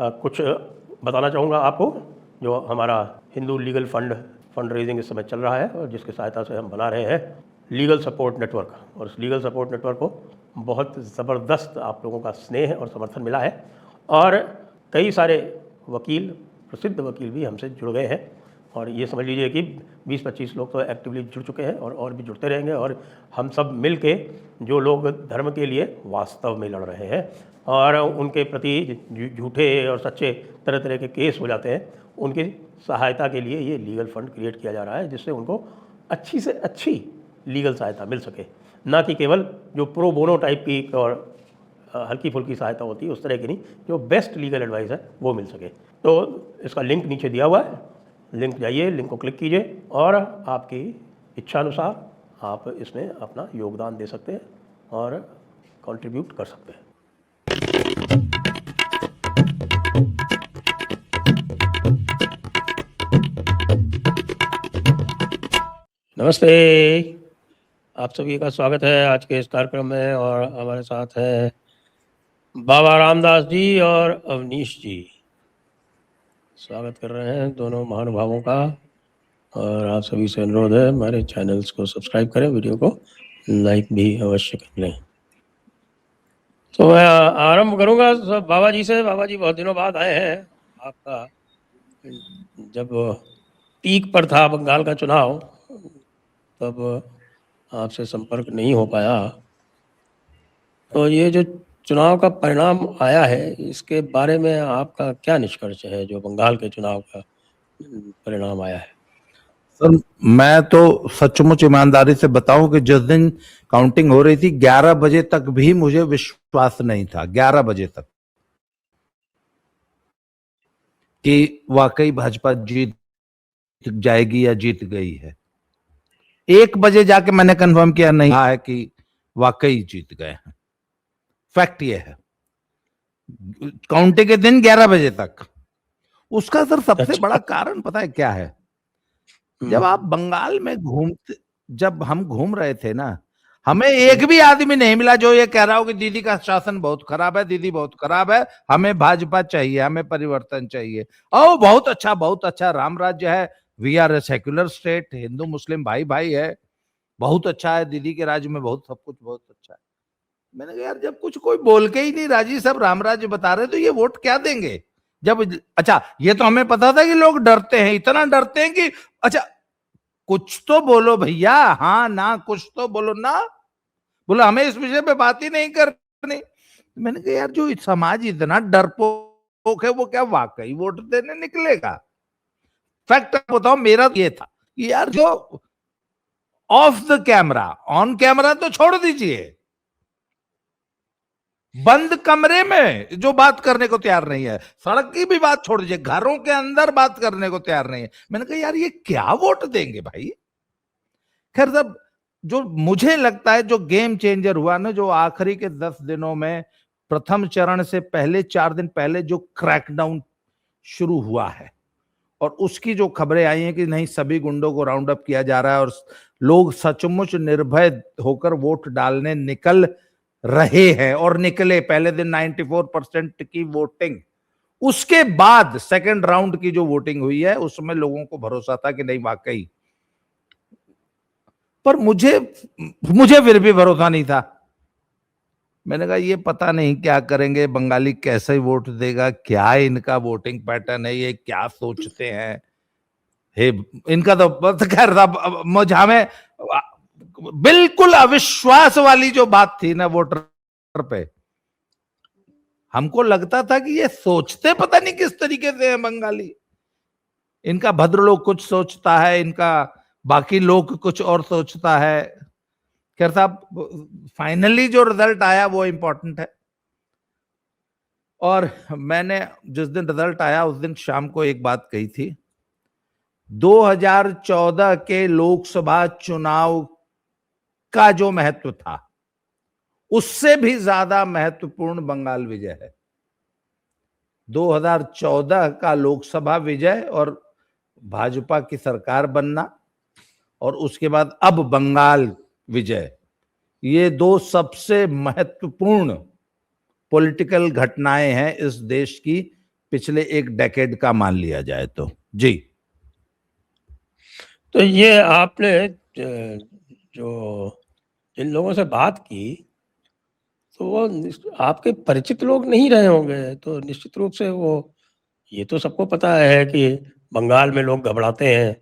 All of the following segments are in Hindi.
कुछ बताना चाहूँगा आपको। जो हमारा हिंदू लीगल फंड रेजिंग इस समय चल रहा है और जिसकी सहायता से हम बना रहे हैं लीगल सपोर्ट नेटवर्क, और इस लीगल सपोर्ट नेटवर्क को बहुत ज़बरदस्त आप लोगों का स्नेह और समर्थन मिला है, और कई सारे वकील, प्रसिद्ध वकील भी हमसे जुड़ गए हैं, और ये समझ लीजिए कि 20-25 लोग तो एक्टिवली जुड़ चुके हैं और भी जुड़ते रहेंगे। और हम सब मिल के जो लोग धर्म के लिए वास्तव में लड़ रहे हैं और उनके प्रति झूठे और सच्चे तरह तरह के केस हो जाते हैं, उनकी सहायता के लिए ये लीगल फंड क्रिएट किया जा रहा है, जिससे उनको अच्छी से अच्छी लीगल सहायता मिल सके, ना कि केवल जो प्रो बोनो टाइप की और हल्की फुल्की सहायता होती है उस तरह की नहीं, जो बेस्ट लीगल एडवाइस है वो मिल सके। तो इसका लिंक नीचे दिया हुआ है, लिंक जाइए, लिंक को क्लिक कीजिए और आपकी इच्छा अनुसार आप इसमें अपना योगदान दे सकते हैं और कंट्रीब्यूट कर सकते हैं। नमस्ते, आप सभी का स्वागत है आज के इस कार्यक्रम में, और हमारे साथ है बाबा रामदास जी और अवनीश जी। स्वागत कर रहे हैं दोनों महानुभावों का, और आप सभी से अनुरोध है हमारे चैनल्स को सब्सक्राइब करें, वीडियो को लाइक भी अवश्य कर लें। तो मैं आरंभ करूंगा बाबा जी से। बाबा जी बहुत दिनों बाद आए हैं। आपका जब पीक पर था बंगाल का चुनाव, तब आपसे संपर्क नहीं हो पाया। तो ये जो चुनाव का परिणाम आया है, इसके बारे में आपका क्या निष्कर्ष है, जो बंगाल के चुनाव का परिणाम आया है? सर, मैं तो सचमुच ईमानदारी से बताऊं कि जिस दिन काउंटिंग हो रही थी 11 बजे तक भी मुझे विश्वास नहीं था, 11 बजे तक, कि वाकई भाजपा जीत जाएगी या जीत गई है। 1 बजे जाके मैंने कंफर्म किया, नहीं है कि वाकई जीत गए हैं। फैक्ट ये है, काउंटिंग के दिन 11 बजे तक। उसका सर सबसे बड़ा कारण पता है क्या है? जब आप बंगाल में जब हम घूम रहे थे ना, हमें एक भी आदमी नहीं मिला जो ये कह रहा हो कि दीदी का शासन बहुत खराब है, दीदी बहुत खराब है, हमें भाजपा चाहिए, हमें परिवर्तन चाहिए। ओ बहुत अच्छा राम राज्य है, we are a secular state, Hindu Muslim भाई भाई है, बहुत अच्छा है, दीदी के राज्य में बहुत सब कुछ बहुत अच्छा है। मैंने कहा यार, जब कुछ कोई बोल के ही नहीं राजी, सब राम राज्य बता रहे, तो ये वोट क्या देंगे? जब अच्छा, ये तो हमें पता था कि लोग डरते हैं, इतना डरते हैं कि अच्छा कुछ तो बोलो भैया, हाँ ना कुछ तो बोलो ना। बोला हमें इस विषय पे बात ही नहीं करनी। मैंने कहा यार, जो समाज इतना डरपोक है, वो क्या वाकई वोट देने निकलेगा? फैक्ट बताओ, मेरा ये था कि यार, जो of the camera, on camera तो छोड़ दीजिए, बंद कमरे में जो बात करने को तैयार नहीं है, सड़क की भी बात छोड़ दीजिए, घरों के अंदर बात करने को तैयार नहीं है। मैंने कहा यार, ये क्या वोट देंगे भाई? खैर, सब जो मुझे लगता है जो गेम चेंजर हुआ ना, जो आखिरी के 10 दिनों में, प्रथम चरण से पहले 4 दिन पहले जो क्रैकडाउन शुरू हुआ है, और उसकी जो खबरें आई हैं कि नहीं, सभी गुंडों को राउंड अप किया जा रहा है और लोग सचमुच निर्भय होकर वोट डालने निकल रहे हैं, और निकले। पहले दिन 94% की वोटिंग, उसके बाद सेकंड राउंड की जो वोटिंग हुई है, उसमें लोगों को भरोसा था कि नहीं वाकई, पर मुझे फिर भी भरोसा नहीं था। मैंने कहा ये पता नहीं क्या करेंगे, बंगाली कैसे वोट देगा, क्या इनका वोटिंग पैटर्न है, ये क्या सोचते हैं, हे इनका तो खैर मुझे, हमें बिल्कुल अविश्वास वाली जो बात थी ना वोटर पे, हमको लगता था कि ये सोचते पता नहीं किस तरीके से है बंगाली। इनका भद्रलोक कुछ सोचता है, इनका बाकी लोग कुछ और सोचता है। खैर साहब, फाइनली जो रिजल्ट आया वो इंपॉर्टेंट है। और मैंने जिस दिन रिजल्ट आया उस दिन शाम को एक बात कही थी, 2014 के लोकसभा चुनाव का जो महत्व था, उससे भी ज्यादा महत्वपूर्ण बंगाल विजय है। 2014 का लोकसभा विजय और भाजपा की सरकार बनना, और उसके बाद अब बंगाल विजय, ये दो सबसे महत्वपूर्ण पॉलिटिकल घटनाएं हैं इस देश की पिछले एक डेकेड का मान लिया जाए तो। जी। तो ये आपने जो जिन लोगों से बात की तो वो आपके परिचित लोग नहीं रहे होंगे, तो निश्चित रूप से वो, ये तो सबको पता है कि बंगाल में लोग घबराते हैं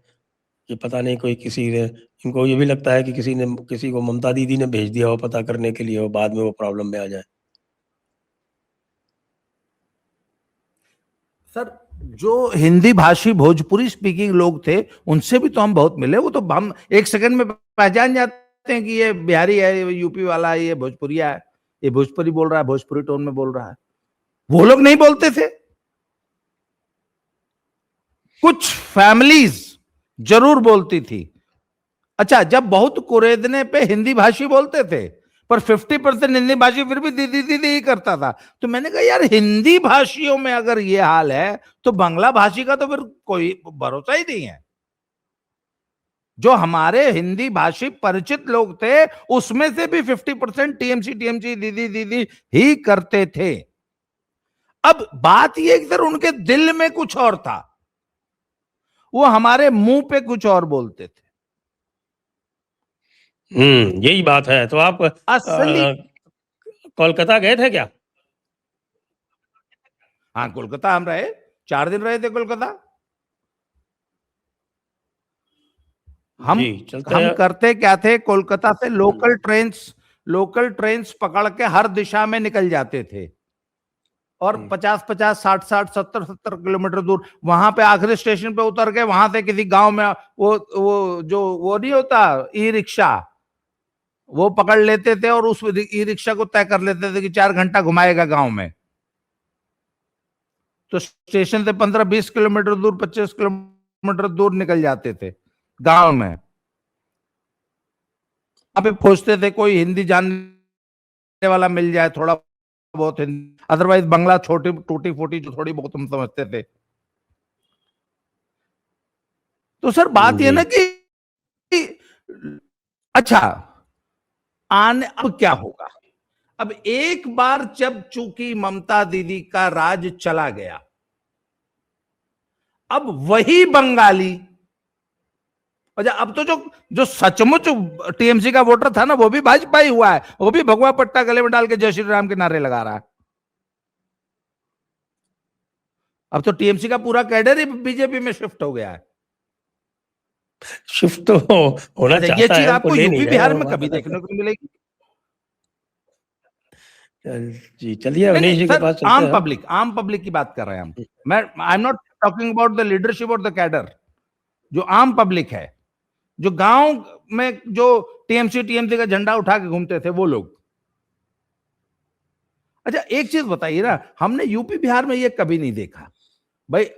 कि पता नहीं कोई किसी ने, इनको ये भी लगता है कि किसी ने किसी को ममता दीदी ने भेज दिया हो पता करने के लिए, और बाद में वो प्रॉब्लम में आ जाए। सर, जो हिंदी भाषी भोजपुरी स्पीकिंग लोग थे उनसे भी तो हम बहुत मिले, वो तो हम एक सेकंड में पहचान जाते हैं कि ये बिहारी है, ये यूपी वाला है, ये भोजपुरिया है, ये भोजपुरी बोल रहा है, भोजपुरी टोन में बोल रहा है। वो लोग नहीं बोलते थे। कुछ फैमिलीज जरूर बोलती थी। अच्छा, जब बहुत कुरेदने पे हिंदी भाषी बोलते थे, पर 50% हिंदी भाषी फिर भी दीदी दीदी ही करता था। तो मैंने कहा यार, हिंदी भाषियों में अगर ये हाल है तो बांग्ला भाषी का तो फिर कोई भरोसा ही नहीं है। जो हमारे हिंदी भाषी परिचित लोग थे उसमें से भी 50% टीएमसी टीएमसी दीदी दीदी ही करते थे। अब बात यह कि सर, उनके दिल में कुछ और था, वो हमारे मुंह पे कुछ और बोलते थे। यही बात है। तो आप असली कोलकाता गए थे क्या? हाँ, कोलकाता हम रहे, 4 दिन रहे थे कोलकाता। हम जी, चलते हम हैं। करते क्या थे, कोलकाता से लोकल ट्रेन्स पकड़ के हर दिशा में निकल जाते थे, और 50-50, 60-60, 70-70 किलोमीटर दूर वहां पे आखिरी स्टेशन पे उतर के वहां से किसी गांव में वो जो वो नहीं होता ई रिक्शा, वो पकड़ लेते थे और उस ई रिक्शा को तय कर लेते थे कि 4 घंटा घुमाएगा गांव में। तो स्टेशन से 15-20 किलोमीटर दूर, 25 किलोमीटर दूर निकल जाते थे गांव में। वहां पे खोजते थे कोई हिंदी जानने वाला मिल जाए, थोड़ा बहुत हिंदी, अदरवाइज बंगला छोटी टूटी फूटी जो थोड़ी बहुत हम समझते थे। तो सर बात यह जी, ना कि अच्छा, आने अब क्या होगा। अब एक बार जब चूंकि ममता दीदी का राज चला गया, अब वही बंगाली, अच्छा अब तो जो जो सचमुच टीएमसी का वोटर था ना, वो भी भाजपा ही हुआ है, वो भी भगवा पट्टा गले में डाल के जय श्री राम के नारे लगा रहा है। अब तो टीएमसी का पूरा कैडर ही बीजेपी में शिफ्ट हो गया है। शिफ्ट तो होना अच्छा, ये चाहता चीज है, उनको आपको ले नहीं यूपी रहे हैं बिहार वो में बात कभी अलग देखने को मिलेगी? है। जी, चलिए नहीं अवनीश नहीं जी के सर, पास चलते हैं हम। आम पब्लिक की बात कर रहे हैं हम। मैं I am not talking about the leadership और द कैडर। जो आम पब्लिक है, जो गांव में जो टीएमसी टीएमसी का झंडा उठा के घूमते थे वो लोग। अच्छा, एक चीज बताइए ना, हमने यूपी बिहार में ये कभी नहीं देखा भाई।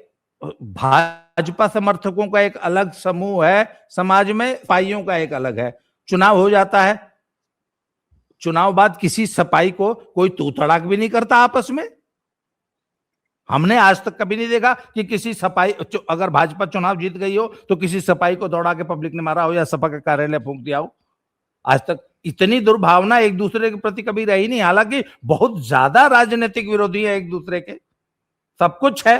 भाजपा समर्थकों का एक अलग समूह है समाज में, सिपाहियों का एक अलग है। चुनाव हो जाता है, चुनाव बाद किसी सपाई को कोई तू तड़ाक भी नहीं करता आपस में। हमने आज तक कभी नहीं देखा कि किसी सपाई, अगर भाजपा चुनाव जीत गई हो तो किसी सपाई को दौड़ा के पब्लिक ने मारा हो या सपा का कार्यालय फूंक दिया हो। आज तक इतनी दुर्भावना एक दूसरे के प्रति कभी रही नहीं। हालांकि बहुत ज्यादा राजनीतिक विरोधी है एक दूसरे के, सब कुछ है,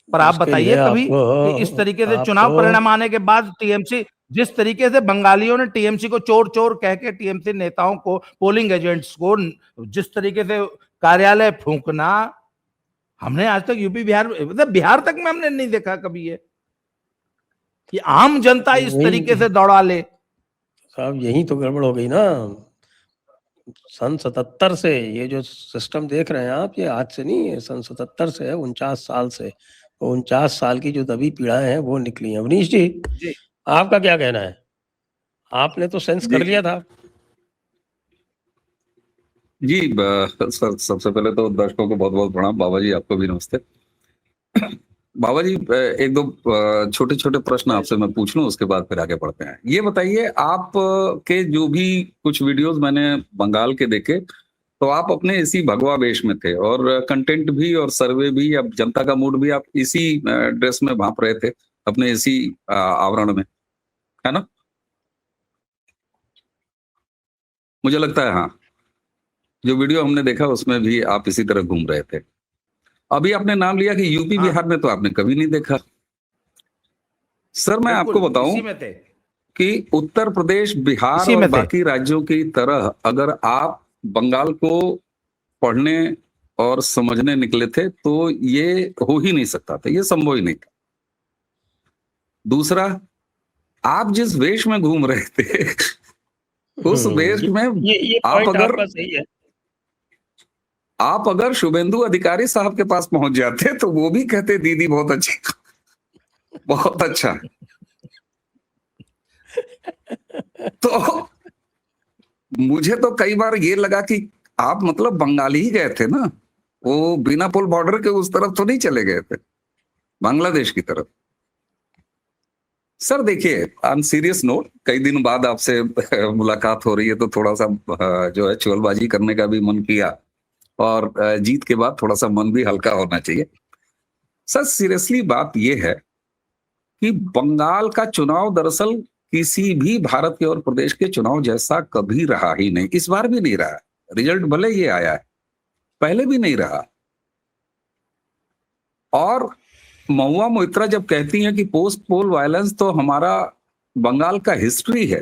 पर आप उसके लिए बताइए कभी कि इस तरीके से चुनाव आपको परिणाम आने के बाद टीएमसी, जिस तरीके से बंगालियों ने टीएमसी को चोर चोर कह के टीएमसी नेताओं को, पोलिंग एजेंट्स को जिस तरीके से कार्यालय फूंकना, हमने आज तक यूपी बिहार, मतलब बिहार तक में हमने नहीं देखा कभी ये कि आम जनता इस तरीके यही से दौड़ा ले। साहब, यही तो गड़बड़ हो गई ना। सन 77 से ये जो सिस्टम देख रहे हैं आप, ये आज से नहीं है, सन 77 से है, 49 साल से। 49 साल की जो दबी पीड़ाएं हैं वो निकली हैं। अवनीश जी, जी आपका क्या कहना है? आपने तो सेंस कर जी लिया था। जी सर, सबसे पहले तो दर्शकों को बहुत बहुत प्रणाम। बाबा जी, आपको भी नमस्ते। बाबा जी, एक दो छोटे छोटे प्रश्न आपसे मैं पूछ लूं, उसके बाद फिर आगे बढ़ते हैं। ये बताइए, आप के जो भी कुछ वीडियोस मैंने बंगाल के देखे, तो आप अपने इसी भगवा वेश में थे, और कंटेंट भी और सर्वे भी, अब जनता का मूड भी आप इसी ड्रेस में भांप रहे थे, अपने इसी आवरण में, है ना? मुझे लगता है हाँ, जो वीडियो हमने देखा उसमें भी आप इसी तरह घूम रहे थे। अभी आपने नाम लिया कि यूपी हाँ। बिहार में तो आपने कभी नहीं देखा। सर मैं आपको बिल्कुल, बताऊं इसी में थे। कि उत्तर प्रदेश, बिहार इसी और में थे। बाकी राज्यों की तरह अगर आप बंगाल को पढ़ने और समझने निकले थे तो ये हो ही नहीं सकता था, ये संभव ही नहीं था। दूसरा, आप जिस वेश में घूम रहे थे उस वेश ये में ये आप पॉइंट अगर आपका सही है। आप अगर शुभेंदु अधिकारी साहब के पास पहुंच जाते तो वो भी कहते दीदी बहुत अच्छी, बहुत अच्छा। तो मुझे तो कई बार ये लगा कि आप मतलब बंगाली ही गए थे ना, वो बीनापुल बॉर्डर के उस तरफ तो नहीं चले गए थे, बांग्लादेश की तरफ। सर देखिए, ऑन सीरियस नोट, कई दिन बाद आपसे मुलाकात हो रही है तो थोड़ा सा जो है चुगलबाजी करने का भी मन किया, और जीत के बाद थोड़ा सा मन भी हल्का होना चाहिए। सर सीरियसली बात यह है कि बंगाल का चुनाव दरअसल किसी भी भारत के और प्रदेश के चुनाव जैसा कभी रहा ही नहीं, इस बार भी नहीं रहा। रिजल्ट भले ये आया है, पहले भी नहीं रहा। और महुआ मोइत्रा जब कहती हैं कि पोस्ट पोल वायलेंस तो हमारा बंगाल का हिस्ट्री है,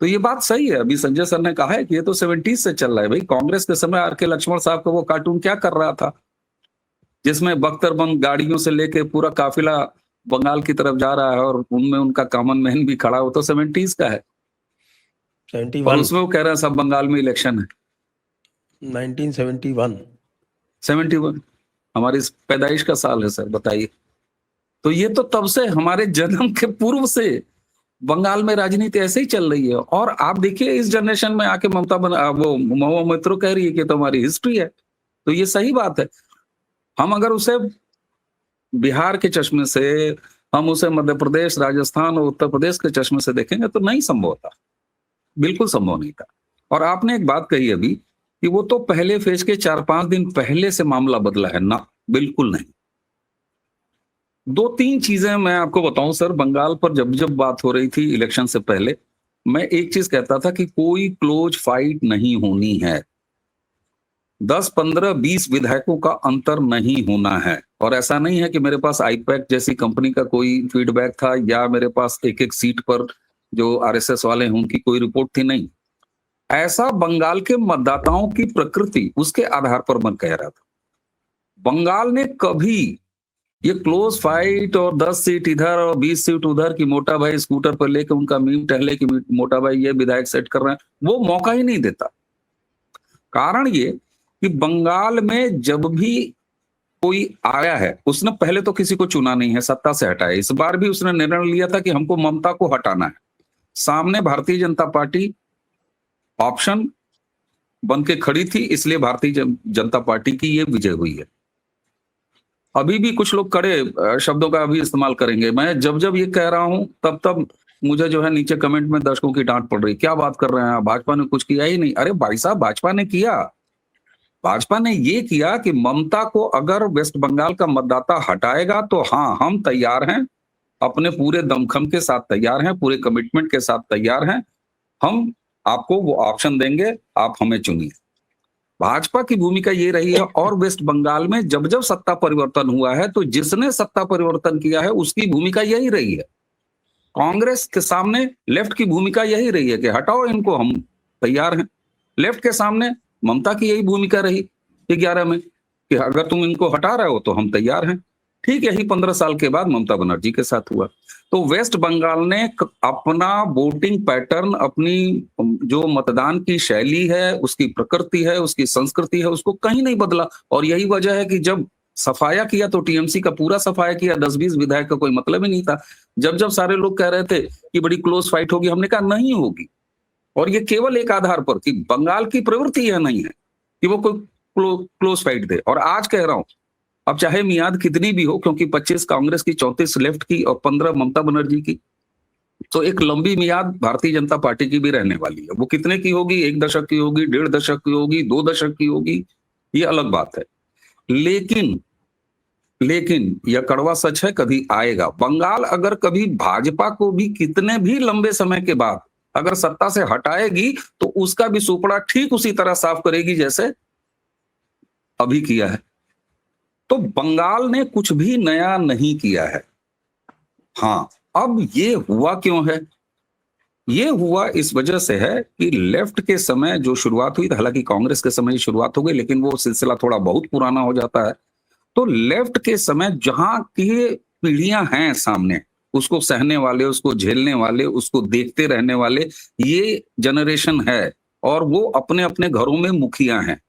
तो ये बात सही है। अभी संजय सर ने कहा है कि ये तो 70s से चल रहा है। भाई कांग्रेस के समय आर.के. लक्ष्मण साहब का वो कार्टून क्या कर रहा था, जिसमें बख्तरबंद गाड़ियों से लेके पूरा काफिला बंगाल की तरफ जा रहा है और उनमें उनका कॉमन मैन भी खड़ा हो, तो 70s का है। और 71, उसमें वो कह रहे हैं सब बंगाल में इलेक्शन है। 1971। 71 हमारी पैदाइश का साल है सर, बताइए। तो ये तो तब से हमारे जन्म के पूर्व से बंगाल में राजनीति ऐसे ही चल रही है। और आप देखिए इस जनरेशन में आके वो महुआ मोइत्रा कह रही है कि तो हमारी हिस्ट्री है, तो ये सही बात है। हम अगर उसे बिहार के चश्मे से, हम उसे मध्य प्रदेश, राजस्थान और उत्तर प्रदेश के चश्मे से देखेंगे तो नहीं संभव था, बिल्कुल संभव नहीं था। और आपने एक बात कही अभी कि वो तो पहले फेज के 4-5 दिन पहले से मामला बदला है ना, बिल्कुल नहीं। 2-3 चीजें मैं आपको बताऊं सर, बंगाल पर जब जब बात हो रही थी इलेक्शन से पहले, मैं एक चीज कहता था कि कोई क्लोज फाइट नहीं होनी है, 10, 15, 20 विधायकों का अंतर नहीं होना है। और ऐसा नहीं है कि मेरे पास आईपैक जैसी कंपनी का कोई फीडबैक था या मेरे पास एक एक सीट पर जो आरएसएस वाले हैं उनकी कोई रिपोर्ट थी, नहीं। ऐसा बंगाल के मतदाताओं की प्रकृति, उसके आधार पर मैं कह रहा था। बंगाल ने कभी ये क्लोज फाइट और 10 सीट इधर और 20 सीट उधर की मोटा भाई स्कूटर पर लेके उनका मीम टहले कि मोटा भाई ये विधायक सेट कर रहे हैं, वो मौका ही नहीं देता। कारण ये कि बंगाल में जब भी कोई आया है उसने पहले तो किसी को चुना नहीं है, सत्ता से हटाया। इस बार भी उसने निर्णय लिया था कि हमको ममता को हटाना है। सामने भारतीय जनता पार्टी ऑप्शन बन के खड़ी थी, इसलिए भारतीय जनता पार्टी की ये विजय हुई है। अभी भी कुछ लोग कड़े शब्दों का अभी इस्तेमाल करेंगे। मैं जब जब ये कह रहा हूं तब तब मुझे जो है नीचे कमेंट में दर्शकों की डांट पड़ रही, क्या बात कर रहे हैं, भाजपा ने कुछ किया ही नहीं। अरे भाई साहब, भाजपा ने किया। भाजपा ने ये किया कि ममता को अगर वेस्ट बंगाल का मतदाता हटाएगा तो हाँ, हम तैयार हैं, अपने पूरे दमखम के साथ तैयार हैं, पूरे कमिटमेंट के साथ तैयार हैं, हम आपको वो ऑप्शन देंगे, आप हमें चुनिए। भाजपा की भूमिका ये रही है। और वेस्ट बंगाल में जब जब सत्ता परिवर्तन हुआ है तो जिसने सत्ता परिवर्तन किया है उसकी भूमिका यही रही है। कांग्रेस के सामने लेफ्ट की भूमिका यही रही है कि हटाओ इनको, हम तैयार हैं। लेफ्ट के सामने ममता की यही भूमिका रही 11 में कि अगर तुम इनको हटा रहे हो तो हम तैयार हैं। ठीक यही 15 साल के बाद ममता बनर्जी के साथ हुआ। तो वेस्ट बंगाल ने अपना वोटिंग पैटर्न, अपनी जो मतदान की शैली है, उसकी प्रकृति है, उसकी संस्कृति है, उसको कहीं नहीं बदला। और यही वजह है कि जब सफाया किया तो टीएमसी का पूरा सफाया किया, 10-20 विधायक का कोई मतलब ही नहीं था। जब जब सारे लोग कह रहे थे कि बड़ी क्लोज फाइट होगी, हमने कहा नहीं होगी। और ये केवल एक आधार पर कि बंगाल की प्रवृत्ति यह नहीं है कि वो कोई क्लोज फाइट दे। और आज कह रहा हूं, अब चाहे मियाद कितनी भी हो, क्योंकि 25 कांग्रेस की, 34 लेफ्ट की और 15 ममता बनर्जी की, तो एक लंबी मियाद भारतीय जनता पार्टी की भी रहने वाली है। वो कितने की होगी, 1 दशक की होगी, 1.5 दशक की होगी, 2 दशक की होगी, ये अलग बात है। लेकिन यह कड़वा सच है, कभी आएगा। बंगाल अगर कभी भाजपा को भी कितने भी लंबे समय के बाद अगर सत्ता से हटाएगी तो उसका भी सुपड़ा ठीक उसी तरह साफ करेगी जैसे अभी किया है। तो बंगाल ने कुछ भी नया नहीं किया है। हाँ, अब ये हुआ क्यों है? ये हुआ इस वजह से है कि लेफ्ट के समय जो शुरुआत हुई, हालांकि कांग्रेस के समय ही शुरुआत हो गई, लेकिन वो सिलसिला थोड़ा बहुत पुराना हो जाता है। तो लेफ्ट के समय जहां की पीढ़ियां हैं सामने, उसको सहने वाले, उसको झेलने वाले, उसको देखते रहने वाले, ये जनरेशन है, और वो अपने अपने घरों में मुखिया हैं।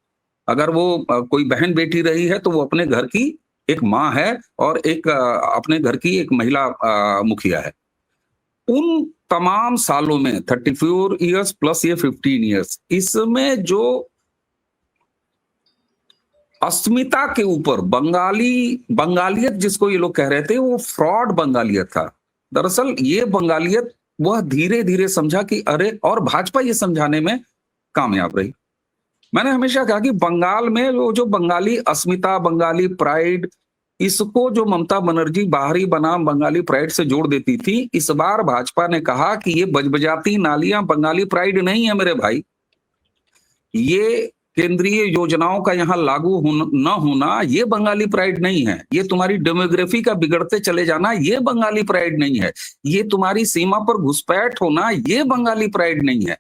अगर वो कोई बहन बेटी रही है तो वो अपने घर की एक माँ है, और एक अपने घर की एक महिला मुखिया है। उन तमाम सालों में 34 इयर्स प्लस ये 15 इयर्स, इसमें जो अस्मिता के ऊपर बंगालियत जिसको ये लोग कह रहे थे, वो फ्रॉड बंगालियत था। दरअसल ये बंगालियत वह धीरे धीरे समझा कि अरे, और भाजपा ये समझाने में कामयाब रही। मैंने हमेशा कहा कि बंगाल में वो जो बंगाली अस्मिता, बंगाली प्राइड, इसको जो ममता बनर्जी बाहरी बनाम बंगाली प्राइड से जोड़ देती थी, इस बार भाजपा ने कहा कि ये बजबजाती नालियां बंगाली प्राइड नहीं है मेरे भाई। ये केंद्रीय योजनाओं का यहाँ लागू न होना, ये बंगाली प्राइड नहीं है। ये तुम्हारी डेमोग्राफी का बिगड़ते चले जाना, ये बंगाली प्राइड नहीं है। ये तुम्हारी सीमा पर घुसपैठ होना, ये बंगाली प्राइड नहीं है।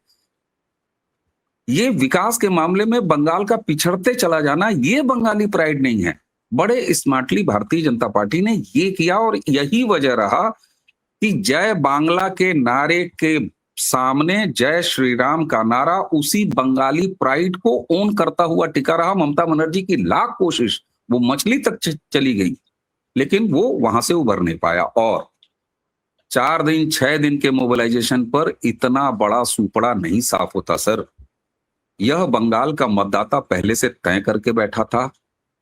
ये विकास के मामले में बंगाल का पिछड़ते चला जाना, ये बंगाली प्राइड नहीं है। बड़े स्मार्टली भारतीय जनता पार्टी ने ये किया, और यही वजह रहा कि जय बांग्ला के नारे के सामने जय श्री राम का नारा उसी बंगाली प्राइड को ओन करता हुआ टिका रहा। ममता बनर्जी की लाख कोशिश, वो मछली तक चली गई, लेकिन वो वहां से उभर नहीं पाया। और 4 दिन 6 दिन के मोबिलाइजेशन पर इतना बड़ा सुपड़ा नहीं साफ होता सर। यह बंगाल का मतदाता पहले से तय करके बैठा था।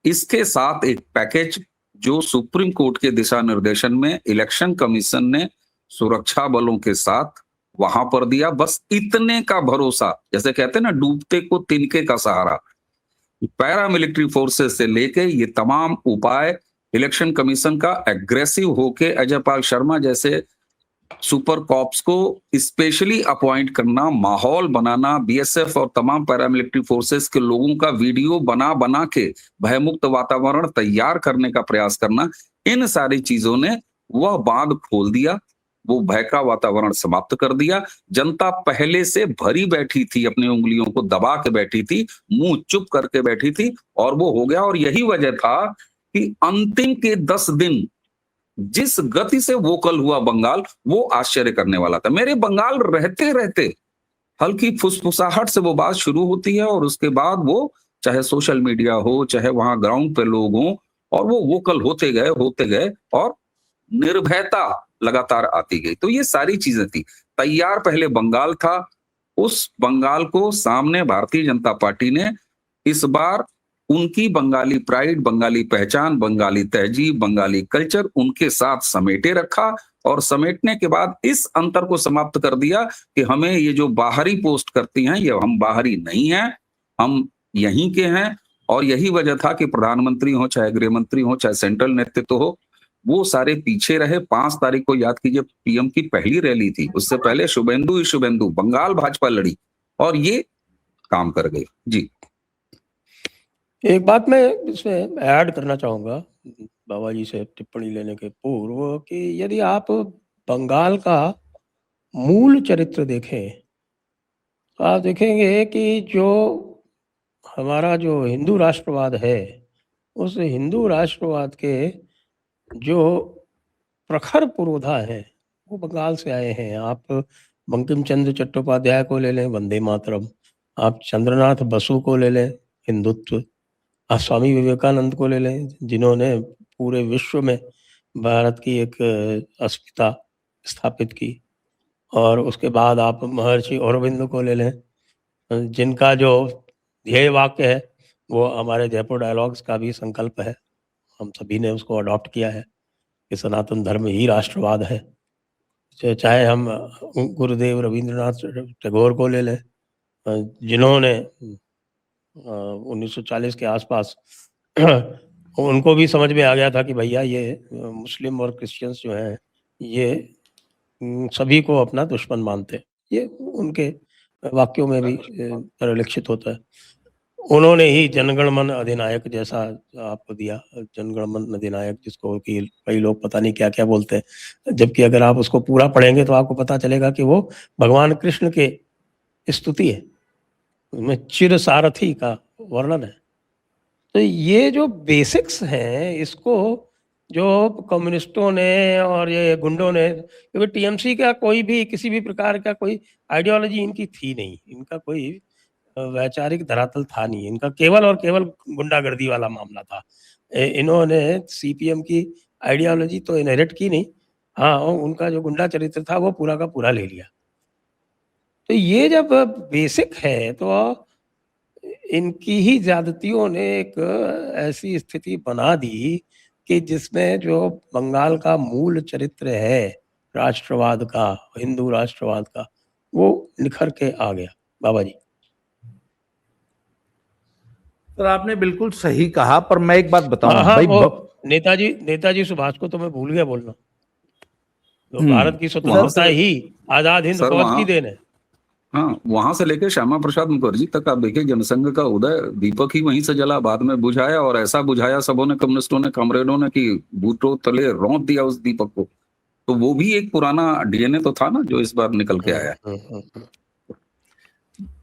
इसके साथ एक पैकेज जो सुप्रीम कोर्ट के दिशा निर्देशन में इलेक्शन कमीशन ने सुरक्षा बलों के साथ वहां पर दिया। बस इतने का भरोसा, जैसे कहते हैं ना, डूबते को तिनके का सहारा। पैरामिलिट्री फोर्सेस से लेके ये तमाम उपाय, इलेक्शन कमीशन का एग्रेसिव होके अजय पाल शर्मा जैसे सुपर कॉप्स को स्पेशली अपॉइंट करना, माहौल बनाना, बीएसएफ और तमाम पैरामिलिट्री फोर्सेस के लोगों का वीडियो बना बना के भयमुक्त वातावरण तैयार करने का प्रयास करना, इन सारी चीजों ने वह बांध खोल दिया, वो भय का वातावरण समाप्त कर दिया। जनता पहले से भरी बैठी थी, अपनी उंगलियों को दबा के बैठी थी, मुंह चुप करके बैठी थी, और वो हो गया। और यही वजह था कि अंतिम के 10 दिन जिस गति से वोकल हुआ बंगाल, वो आश्चर्य करने वाला था। मेरे बंगाल रहते रहते हल्की फुसफुसाहट से वो बात शुरू होती है, और उसके बाद वो चाहे सोशल मीडिया हो, चाहे वहां ग्राउंड पे लोग हों, और वो वोकल होते गए, और निर्भयता लगातार आती गई। तो ये सारी चीजें थी। तैयार पहले बंगाल था, उस बंगाल को सामने भारतीय जनता पार्टी ने इस बार उनकी बंगाली प्राइड, बंगाली पहचान, बंगाली तहजीब, बंगाली कल्चर उनके साथ समेटे रखा, और समेटने के बाद इस अंतर को समाप्त कर दिया कि हमें ये जो बाहरी पोस्ट करती हैं, ये हम बाहरी नहीं हैं, हम यहीं के हैं। और यही वजह था कि प्रधानमंत्री हो, चाहे गृह मंत्री हो, चाहे सेंट्रल नेतृत्व हो, वो सारे पीछे रहे। 5 तारीख को याद कीजिए, पीएम की पहली रैली थी, उससे पहले शुभेंदु ही शुभेंदु बंगाल भाजपा लड़ी, और ये काम कर गई। जी, एक बात मैं इसमें ऐड करना चाहूँगा बाबा जी से टिप्पणी लेने के पूर्व, कि यदि आप बंगाल का मूल चरित्र देखें, तो आप देखेंगे कि जो हमारा जो हिंदू राष्ट्रवाद है, उस हिंदू राष्ट्रवाद के जो प्रखर पुरोधा हैं, वो बंगाल से आए हैं। आप बंकिम चंद्र चट्टोपाध्याय को ले लें, वंदे मातरम। आप चंद्रनाथ बसु को ले लें, हिंदुत्व। आप स्वामी विवेकानंद को ले लें, जिन्होंने पूरे विश्व में भारत की एक अस्मिता स्थापित की। और उसके बाद आप महर्षि अरविंद को ले लें, जिनका जो ध्येय वाक्य है वो हमारे जयपुर डायलॉग्स का भी संकल्प है। हम सभी ने उसको अडॉप्ट किया है कि सनातन धर्म ही राष्ट्रवाद है। चाहे हम गुरुदेव रविंद्रनाथ टैगोर को ले लें, जिन्होंने 1940 के आसपास उनको भी समझ में आ गया था कि भैया ये मुस्लिम और क्रिश्चियंस जो हैं, ये सभी को अपना दुश्मन मानते हैं। ये उनके वाक्यों में भी परिलक्षित होता है। उन्होंने ही जनगण मन अधिनायक जैसा आपको दिया, जनगण मन अधिनायक, जिसको कि कई लोग पता नहीं क्या क्या बोलते हैं, जबकि अगर आप उसको पूरा पढ़ेंगे तो आपको पता चलेगा कि वो भगवान कृष्ण के स्तुति है, उसमें चिर सारथी का वर्णन है। तो ये जो बेसिक्स हैं, इसको जो कम्युनिस्टों ने और ये गुंडों ने, क्योंकि टीएमसी का कोई भी किसी भी प्रकार का कोई आइडियोलॉजी इनकी थी नहीं, इनका कोई वैचारिक धरातल था नहीं, इनका केवल और केवल गुंडागर्दी वाला मामला था। इन्होंने सीपीएम की आइडियोलॉजी तो इनहेरिट की नहीं, हाँ उनका जो गुंडा चरित्र था वो पूरा का पूरा ले लिया। तो ये जब बेसिक है तो इनकी ही ज्यादतियों ने एक ऐसी स्थिति बना दी कि जिसमें जो बंगाल का मूल चरित्र है राष्ट्रवाद का, हिंदू राष्ट्रवाद का, वो निखर के आ गया। बाबा जी। सर आपने बिल्कुल सही कहा, पर मैं एक बात बताऊं हाँ, भाई, नेताजी सुभाष को तो मैं भूल गया बोलना, तो भारत की वहां स्वतंत्रता से ही आजाद हिंद सर फौज वहां की देन है। हाँ, वहां से लेकर श्यामा प्रसाद मुखर्जी तक आप देखिए, जनसंघ का उदय दीपक ही वहीं से जला, बाद में बुझाया, और ऐसा बुझाया सबों ने, कम्युनिस्टों ने, कॉमरेडों ने, कि बूटों तले रौंद दिया उस दीपक को। तो वो भी एक पुराना डीएनए तो था ना, जो इस बार निकल के आया है।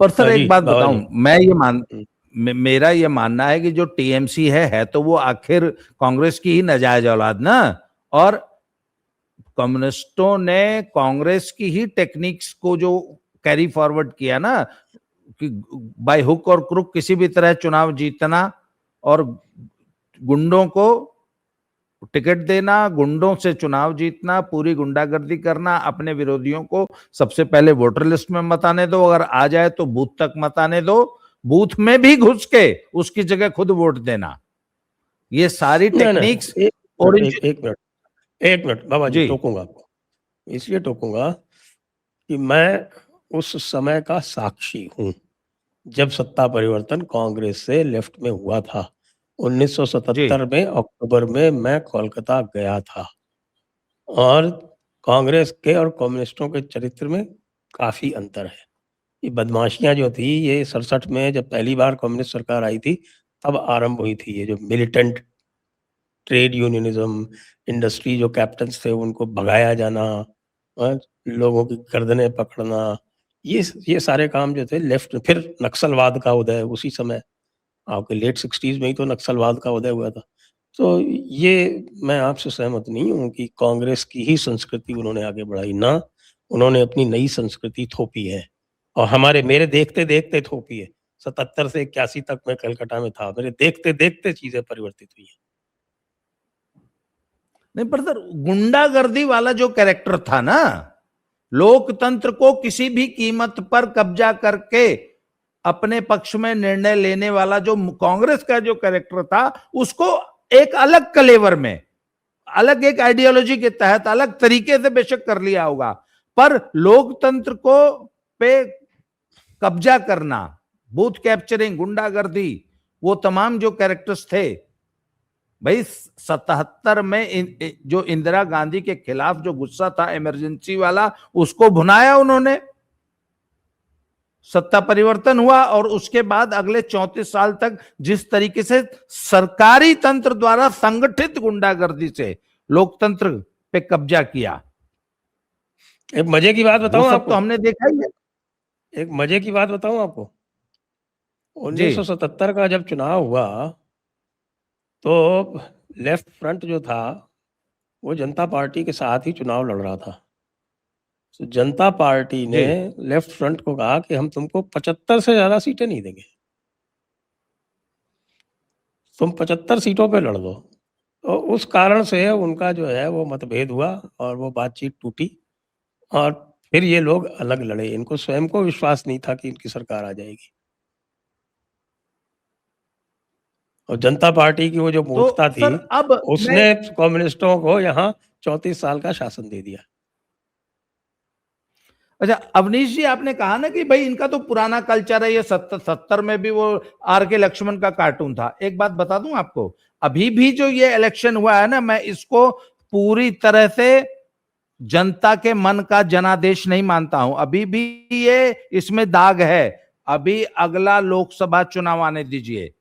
पर सर हाँ एक जी बात बाबा बताऊं, जी। मैं ये मेरा ये मानना है कि जो टीएमसी है तो वो आखिर कांग्रेस की ही नाजायज औलाद ना, और कम्युनिस्टों ने कांग्रेस की ही टेक्निक्स को जो कैरी फॉरवर्ड किया ना, कि बाय हुक और क्रुक किसी भी तरह चुनाव जीतना, और गुंडों को टिकट देना, गुंडों से चुनाव जीतना, पूरी गुंडागर्दी करना, अपने विरोधियों को सबसे पहले वोटर लिस्ट में मत आने दो, अगर आ जाए तो बूथ तक मत आने दो, बूथ में भी घुस के उसकी जगह खुद वोट देना, ये सारी नहीं नहीं, टेक्निक्स और एक मिनट बाबा जी, जी टोकूंगा आपको, इसलिए टोकूंगा कि मैं उस समय का साक्षी हूं जब सत्ता परिवर्तन कांग्रेस से लेफ्ट में हुआ था। जी 1977 में अक्टूबर में मैं कोलकाता गया था, और कांग्रेस के और कम्युनिस्टों के चरित्र में काफी अंतर है। ये बदमाशियां जो थी, ये 67 में जब पहली बार कम्युनिस्ट सरकार आई थी तब आरंभ हुई थी। ये जो मिलिटेंट ट्रेड यूनियनिज्म, इंडस्ट्री जो कैप्टन्स थे उनको भगाया जाना, और लोगों की गर्दनें पकड़ना, ये सारे काम जो थे लेफ्ट। फिर नक्सलवाद का उदय उसी समय, आपके लेट 60s में ही तो नक्सलवाद का उदय हुआ था। तो ये मैं आपसे सहमत नहीं हूँ कि कांग्रेस की ही संस्कृति उन्होंने आगे बढ़ाई, ना उन्होंने अपनी नई संस्कृति थोपी है, और मेरे देखते देखते थोपी है। 77 से 81 तक मैं कलकत्ता में था, मेरे देखते देखते चीजें परिवर्तित हुई हैं। नहीं, पर सर गुंडागर्दी वाला जो कैरेक्टर था ना, लोकतंत्र को किसी भी कीमत पर कब्जा करके अपने पक्ष में निर्णय लेने वाला जो कांग्रेस का जो कैरेक्टर था, उसको एक अलग कलेवर में, अलग एक आइडियोलॉजी के तहत अलग तरीके से बेशक कर लिया होगा, पर लोकतंत्र को पे कब्जा करना, बूथ कैप्चरिंग, गुंडागर्दी, वो तमाम जो कैरेक्टर्स थे भाई, 77 में जो इंदिरा गांधी के खिलाफ जो गुस्सा था इमरजेंसी वाला, उसको भुनाया उन्होंने, सत्ता परिवर्तन हुआ, और उसके बाद अगले 34 साल तक जिस तरीके से सरकारी तंत्र द्वारा संगठित गुंडागर्दी से लोकतंत्र पे कब्जा किया, एक मजे की बात वो बताऊं सब आपको, तो हमने देखा ही है। एक मजे की बात बताऊं आपको, जी 1977 का जब चुनाव हुआ तो लेफ्ट फ्रंट जो था वो जनता पार्टी के साथ ही चुनाव लड़ रहा था। तो जनता पार्टी ने जी लेफ्ट फ्रंट को कहा कि हम तुमको 75 से ज्यादा सीटें नहीं देंगे, तुम 75 सीटों पे लड़ दो। तो उस कारण से उनका जो है वो मतभेद हुआ और वो बातचीत टूटी, और फिर ये लोग अलग लड़े। इनको स्वयं को विश्वास नहीं था कि इनकी सरकार आ जाएगी, और जनता पार्टी की वो जो तो मूर्खता थी, सर अब मैं, उसने कम्युनिस्टों को यहाँ 34 साल का शासन दे दिया। अच्छा अवनीश जी, आपने कहा ना कि भाई इनका तो पुराना कल्चर है, ये 70 में भी वो आर के लक्ष्मण का कार्टून था। एक बात बता दूं आपको, अभी भी जो ये इलेक्शन हुआ है ना, मैं इसको पूरी तरह से जनता के मन का जनादेश नहीं मानता हूं। अभी भी ये इसमें दाग है, अभी अगला लोकसभा चुनाव आने दीजिए,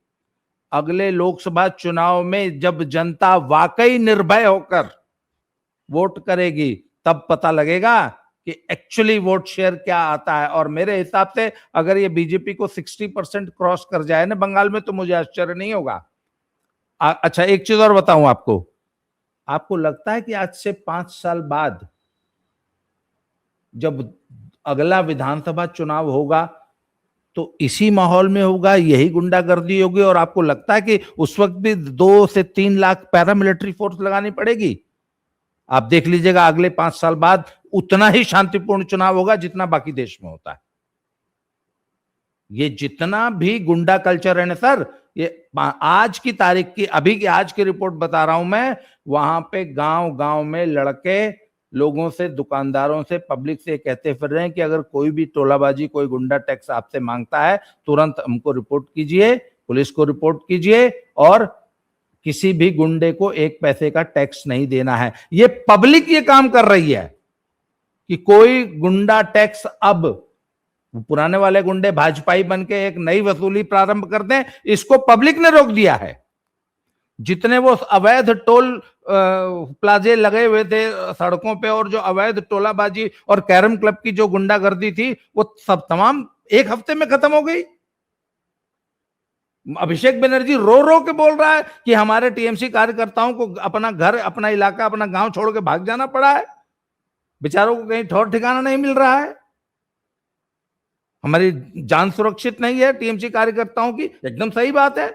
अगले लोकसभा चुनाव में जब जनता वाकई निर्भय होकर वोट करेगी तब पता लगेगा कि एक्चुअली वोट शेयर क्या आता है। और मेरे हिसाब से अगर ये बीजेपी को 60% क्रॉस कर जाए ना बंगाल में, तो मुझे आश्चर्य नहीं होगा। अच्छा, एक चीज और बताऊं आपको, आपको लगता है कि आज से 5 साल बाद जब अगला विधानसभा चुनाव होगा तो इसी माहौल में होगा, यही गुंडागर्दी होगी, और आपको लगता है कि उस वक्त भी 2 से 3 लाख पैरामिलिट्री फोर्स लगानी पड़ेगी? आप देख लीजिएगा अगले 5 साल बाद उतना ही शांतिपूर्ण चुनाव होगा जितना बाकी देश में होता है। ये जितना भी गुंडा कल्चर है ना सर, ये आज की तारीख की, अभी की आज की रिपोर्ट बता रहा हूं मैं, वहां पे गांव गांव में लड़के लोगों से, दुकानदारों से, पब्लिक से कहते फिर रहे हैं कि अगर कोई भी टोलाबाजी, कोई गुंडा टैक्स आपसे मांगता है तुरंत हमको रिपोर्ट कीजिए, पुलिस को रिपोर्ट कीजिए, और किसी भी गुंडे को 1 पैसे का टैक्स नहीं देना है। ये पब्लिक ये काम कर रही है कि कोई गुंडा टैक्स, अब पुराने वाले गुंडे भाजपाई बन के एक नई वसूली प्रारंभ कर दें, इसको पब्लिक ने रोक दिया है। जितने वो अवैध टोल प्लाजे लगे हुए थे सड़कों पे, और जो अवैध टोलाबाजी और कैरम क्लब की जो गुंडागर्दी थी, वो सब तमाम 1 हफ्ते में खत्म हो गई। अभिषेक बनर्जी रो रो के बोल रहा है कि हमारे टीएमसी कार्यकर्ताओं को अपना घर, अपना इलाका, अपना गांव छोड़ के भाग जाना पड़ा है, बेचारों को कहीं ठौर ठिकाना नहीं मिल रहा है, हमारी जान सुरक्षित नहीं है टीएमसी कार्यकर्ताओं की। एकदम सही बात है,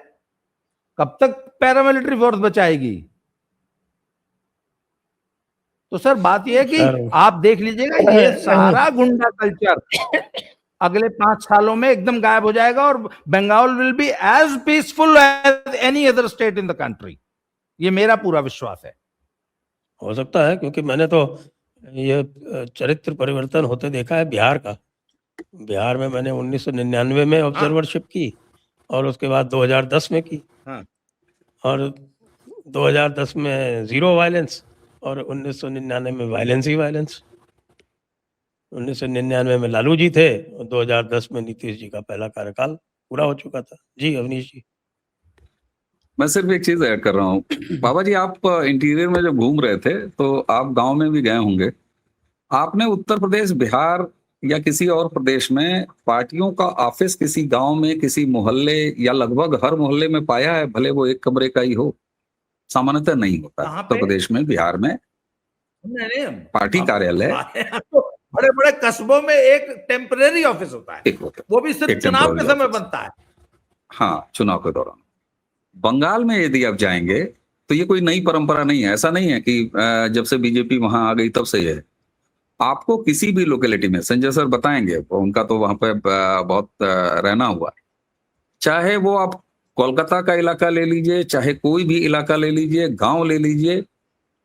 कब तक पैरामिलिट्री फोर्स बचाएगी? तो सर बात यह है कि आप देख लीजिएगा ये सारा गुंडा कल्चर अगले 5 सालों में एकदम गायब हो जाएगा, और Bengal will be as peaceful as any other state in the country. ये मेरा पूरा विश्वास है। हो सकता है, क्योंकि मैंने तो ये चरित्र परिवर्तन होते देखा है बिहार का। बिहार में मैंने 1999 में ऑब्जर्वरशिप की, और उसके बाद 2010 में की, और 2010 में 0 वायलेंस, और 1999 में वायलेंस ही वायलेंस। 1999 में लालू जी थे, और 2010 में नीतीश जी का पहला कार्यकाल पूरा हो चुका था। जी अवनीश जी। मैं सिर्फ एक चीज ऐड कर रहा हूँ बाबा जी, आप इंटीरियर में जब घूम रहे थे तो आप गांव में भी गए होंगे। आपने उत्तर प्रदेश, बिहार या किसी और प्रदेश में पार्टियों का ऑफिस किसी गांव में, किसी मोहल्ले या लगभग हर मोहल्ले में पाया है, भले वो 1 कमरे का ही हो? सामान्यतः नहीं होता उत्तर प्रदेश में, बिहार में नहीं, पार्टी कार्यालय बड़े बड़े कस्बों में एक टेम्परेरी ऑफिस होता है, वो भी सिर्फ चुनाव के समय बनता है। हाँ, चुनाव के दौरान। बंगाल में यदि आप जाएंगे तो ये कोई नई परंपरा नहीं है। ऐसा नहीं है कि जब से बीजेपी वहां आ गई तब से है। आपको किसी भी लोकेलिटी में, संजय सर बताएंगे, उनका तो वहां पे बहुत रहना हुआ, चाहे वो आप कोलकाता का इलाका ले लीजिए, चाहे कोई भी इलाका ले लीजिए, गांव ले लीजिए,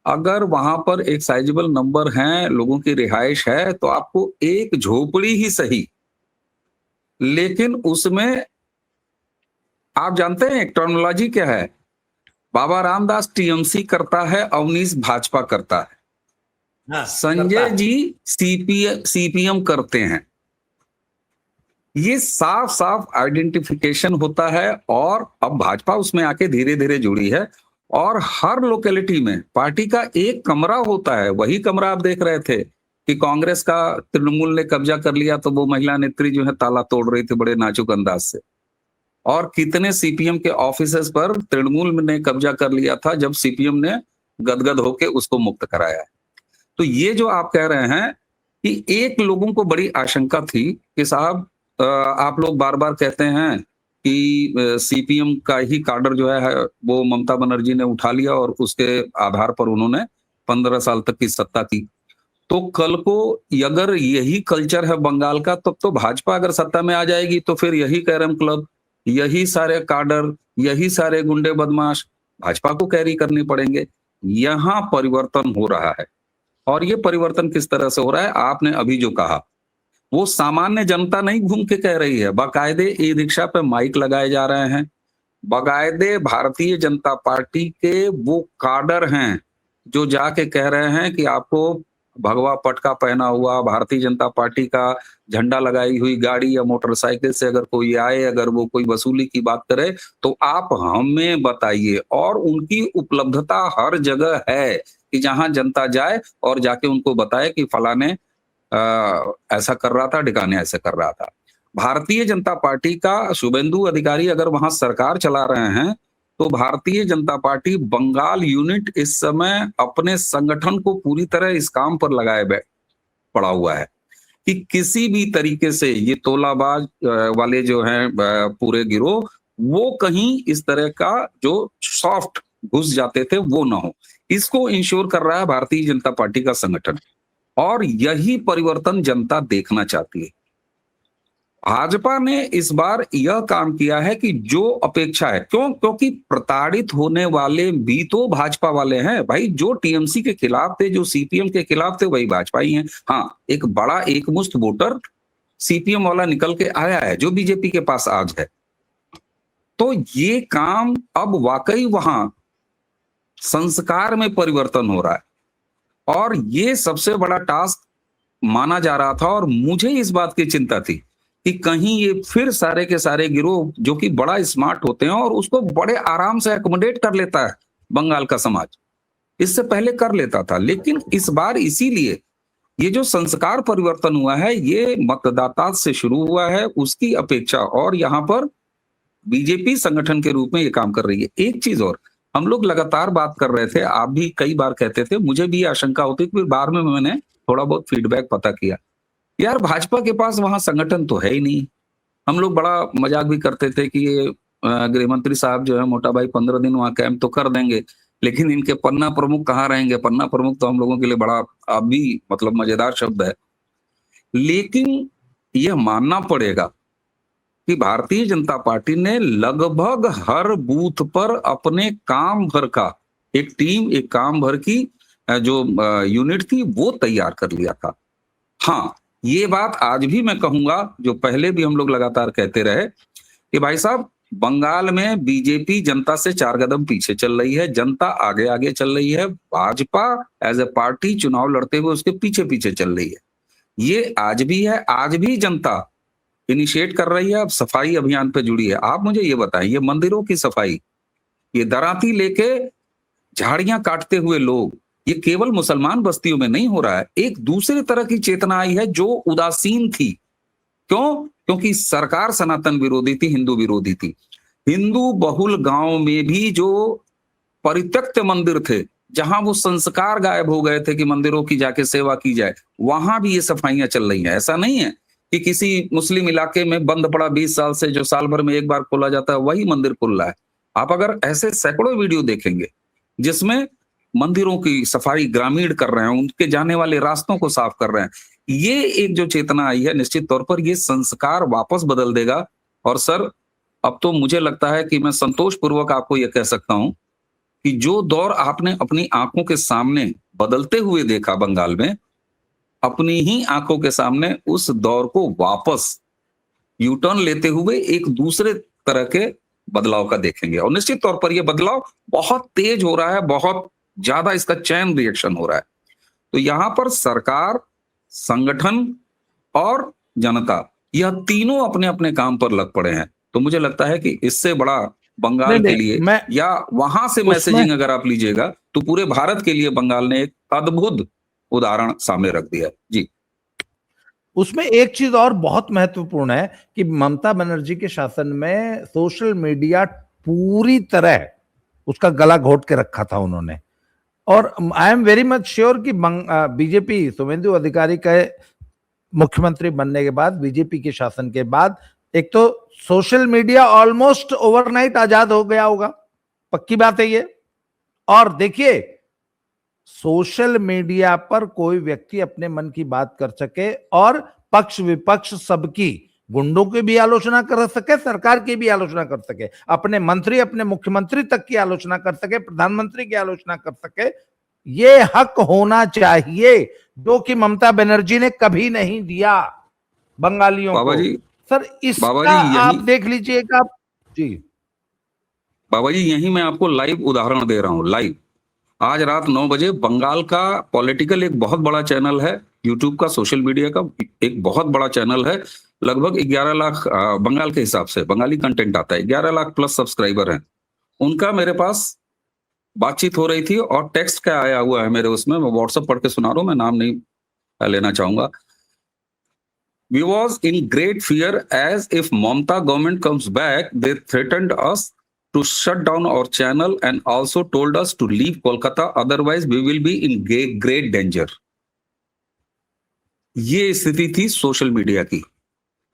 अगर वहां पर एक साइजेबल नंबर है, लोगों की रिहाइश है, तो आपको एक झोपड़ी ही सही, लेकिन उसमें आप जानते हैं एक टर्मिनोलॉजी क्या है? बाबा रामदास टीएमसी करता है, अवनीश भाजपा करता है, संजय जी सीपीएम करते हैं। ये साफ साफ आइडेंटिफिकेशन होता है, और अब भाजपा उसमें आके धीरे धीरे जुड़ी है, और हर लोकेलिटी में पार्टी का एक कमरा होता है। वही कमरा आप देख रहे थे कि कांग्रेस का तृणमूल ने कब्जा कर लिया, तो वो महिला नेत्री जो है ताला तोड़ रही थी बड़े नाजुक अंदाज से, और कितने सीपीएम के ऑफिसेस पर तृणमूल ने कब्जा कर लिया था जब सीपीएम ने गदगद होके उसको मुक्त कराया। तो ये जो आप कह रहे हैं कि एक लोगों को बड़ी आशंका थी कि साहब, आप लोग बार बार कहते हैं कि सीपीएम का ही काडर जो है वो ममता बनर्जी ने उठा लिया, और उसके आधार पर उन्होंने 15 साल तक की सत्ता की। तो कल को अगर यही कल्चर है बंगाल का, तब तो भाजपा अगर सत्ता में आ जाएगी तो फिर यही कैरम क्लब, यही सारे काडर, यही सारे गुंडे बदमाश भाजपा को कैरी करने पड़ेंगे। यहां परिवर्तन हो रहा है, और ये परिवर्तन किस तरह से हो रहा है? आपने अभी जो कहा, वो सामान्य जनता नहीं घूम के कह रही है, बाकायदे ई रिक्शा पे माइक लगाए जा रहे हैं, बाकायदे भारतीय जनता पार्टी के वो काडर हैं जो जाके कह रहे हैं कि आपको भगवा पटका पहना हुआ, भारतीय जनता पार्टी का झंडा लगाई हुई गाड़ी या मोटरसाइकिल से अगर कोई आए, अगर वो कोई वसूली की बात करे, तो आप हमें बताइए। और उनकी उपलब्धता हर जगह है कि जहां जनता जाए और जाके उनको बताए कि फलाने ऐसा कर रहा था, ढिकाने ऐसा कर रहा था। भारतीय जनता पार्टी का शुभेंदु अधिकारी अगर वहां सरकार चला रहे हैं, तो भारतीय जनता पार्टी बंगाल यूनिट इस समय अपने संगठन को पूरी तरह इस काम पर लगाए पड़ा हुआ है कि किसी भी तरीके से ये तोलाबाज वाले जो हैं पूरे गिरोह, वो कहीं इस तरह का जो सॉफ्ट घुस जाते थे वो ना हो। इसको इंश्योर कर रहा है भारतीय जनता पार्टी का संगठन, और यही परिवर्तन जनता देखना चाहती है। भाजपा ने इस बार यह काम किया है कि जो अपेक्षा है, क्योंकि प्रताड़ित होने वाले भी तो भाजपा वाले हैं भाई। जो टीएमसी के खिलाफ थे, जो सीपीएम के खिलाफ थे, वही भाजपा ही हैं। हाँ, एक बड़ा एकमुश्त वोटर सीपीएम वाला निकल के आया है जो बीजेपी के पास आज है। तो ये काम अब वाकई वहां संस्कार में परिवर्तन हो रहा है, और ये सबसे बड़ा टास्क माना जा रहा था। और मुझे इस बात की चिंता थी कि कहीं ये फिर सारे के सारे गिरोह जो कि बड़ा स्मार्ट होते हैं और उसको बड़े आराम से एकोमोडेट कर लेता है बंगाल का समाज, इससे पहले कर लेता था। लेकिन इस बार इसीलिए ये जो संस्कार परिवर्तन हुआ है, ये मतदाता से शुरू हुआ है, उसकी अपेक्षा, और यहाँ पर बीजेपी संगठन के रूप में ये काम कर रही है। एक चीज और, हम लोग लगातार बात कर रहे थे, आप भी कई बार कहते थे, मुझे भी आशंका होती थी, फिर बाद में मैंने थोड़ा बहुत फीडबैक पता किया, यार भाजपा के पास वहां संगठन तो है ही नहीं। हम लोग बड़ा मजाक भी करते थे कि ये गृह मंत्री साहब जो है मोटा भाई 15 दिन वहां कैंप तो कर देंगे, लेकिन इनके पन्ना प्रमुख कहाँ रहेंगे। पन्ना प्रमुख तो हम लोगों के लिए बड़ा अभी मतलब मजेदार शब्द है। लेकिन यह मानना पड़ेगा कि भारतीय जनता पार्टी ने लगभग हर बूथ पर अपने काम भर का एक टीम, एक काम भर की जो यूनिट थी वो तैयार कर लिया था। हाँ, ये बात आज भी मैं कहूंगा, जो पहले भी हम लोग लगातार कहते रहे कि भाई साहब, बंगाल में बीजेपी जनता से 4 कदम पीछे चल रही है, जनता आगे आगे चल रही है, भाजपा एज ए पार्टी चुनाव लड़ते हुए उसके पीछे पीछे चल रही है। ये आज भी है, आज भी जनता इनिशिएट कर रही है, अब सफाई अभियान पे जुड़ी है। आप मुझे ये बताएं, ये मंदिरों की सफाई, ये दराती लेके झाड़ियां काटते हुए लोग, ये केवल मुसलमान बस्तियों में नहीं हो रहा है, एक दूसरे तरह की चेतना आई है जो उदासीन थी। क्यों? क्योंकि सरकार सनातन विरोधी थी, हिंदू विरोधी थी। हिंदू बहुल गांव में भी जो परित्यक्त मंदिर थे, जहां वो संस्कार गायब हो गए थे कि मंदिरों की जाके सेवा की जाए, वहां भी ये सफाइयां चल रही हैं। ऐसा नहीं है कि किसी मुस्लिम इलाके में बंद पड़ा 20 साल से, जो साल भर में एक बार खोला जाता है, वही मंदिर खुल रहा है। आप अगर ऐसे सैकड़ों वीडियो देखेंगे जिसमें मंदिरों की सफाई ग्रामीण कर रहे हैं, उनके जाने वाले रास्तों को साफ कर रहे हैं, ये एक जो चेतना आई है, निश्चित तौर पर ये संस्कार वापस बदल देगा। और सर, अब तो मुझे लगता है कि मैं संतोष पूर्वक आपको यह कह सकता हूं कि जो दौर आपने अपनी आंखों के सामने बदलते हुए देखा बंगाल में, अपनी ही आंखों के सामने उस दौर को वापस यू टर्न लेते हुए एक दूसरे तरह के बदलाव का देखेंगे। और निश्चित तौर पर यह बदलाव बहुत तेज हो रहा है, बहुत ज्यादा इसका चैन रिएक्शन हो रहा है। तो यहां पर सरकार, संगठन और जनता, यह तीनों अपने अपने काम पर लग पड़े हैं। तो मुझे लगता है कि इससे बड़ा बंगाल के लिए, या वहां से मैसेजिंग अगर आप लीजिएगा, तो पूरे भारत के लिए बंगाल ने एक अद्भुत उदाहरण सामने रख दिया। जी, उसमें एक चीज और बहुत महत्वपूर्ण है कि ममता बनर्जी के शासन में सोशल मीडिया पूरी तरह उसका गला घोट के रखा था उन्होंने। और I am very much sure कि बीजेपी, शुभेंदु अधिकारी के मुख्यमंत्री बनने के बाद, बीजेपी के शासन के बाद, एक तो सोशल मीडिया ऑलमोस्ट ओवरनाइट आजाद हो गया होगा, पक्की बात है ये। और देखिए, सोशल मीडिया पर कोई व्यक्ति अपने मन की बात कर सके और पक्ष विपक्ष सबकी, गुंडों की भी आलोचना कर सके, सरकार की भी आलोचना कर सके, अपने मंत्री, अपने मुख्यमंत्री तक की आलोचना कर सके, प्रधानमंत्री की आलोचना कर सके। ये हक होना चाहिए जो कि ममता बनर्जी ने कभी नहीं दिया बंगालियों को। सर, इसका आप देख लीजिएगा। जी बाबा जी, यही मैं आपको लाइव उदाहरण दे रहा हूं, लाइव। आज रात 9 बजे बंगाल का पॉलिटिकल एक बहुत बड़ा चैनल है, यूट्यूब का, सोशल मीडिया का एक बहुत बड़ा चैनल है, लगभग 11 लाख बंगाल के हिसाब से बंगाली कंटेंट आता है, 11 लाख प्लस सब्सक्राइबर हैं। उनका मेरे पास बातचीत हो रही थी और टेक्स्ट क्या आया हुआ है मेरे उसमें, मैं व्हाट्सएप पढ़ के सुना रहा हूँ, मैं नाम नहीं लेना चाहूंगा। We was in great fear as if Mamata government comes back, they threatened us to shut down our channel and also told us to leave Kolkata, otherwise we will be in great danger. ये स्थिति थी सोशल मीडिया की।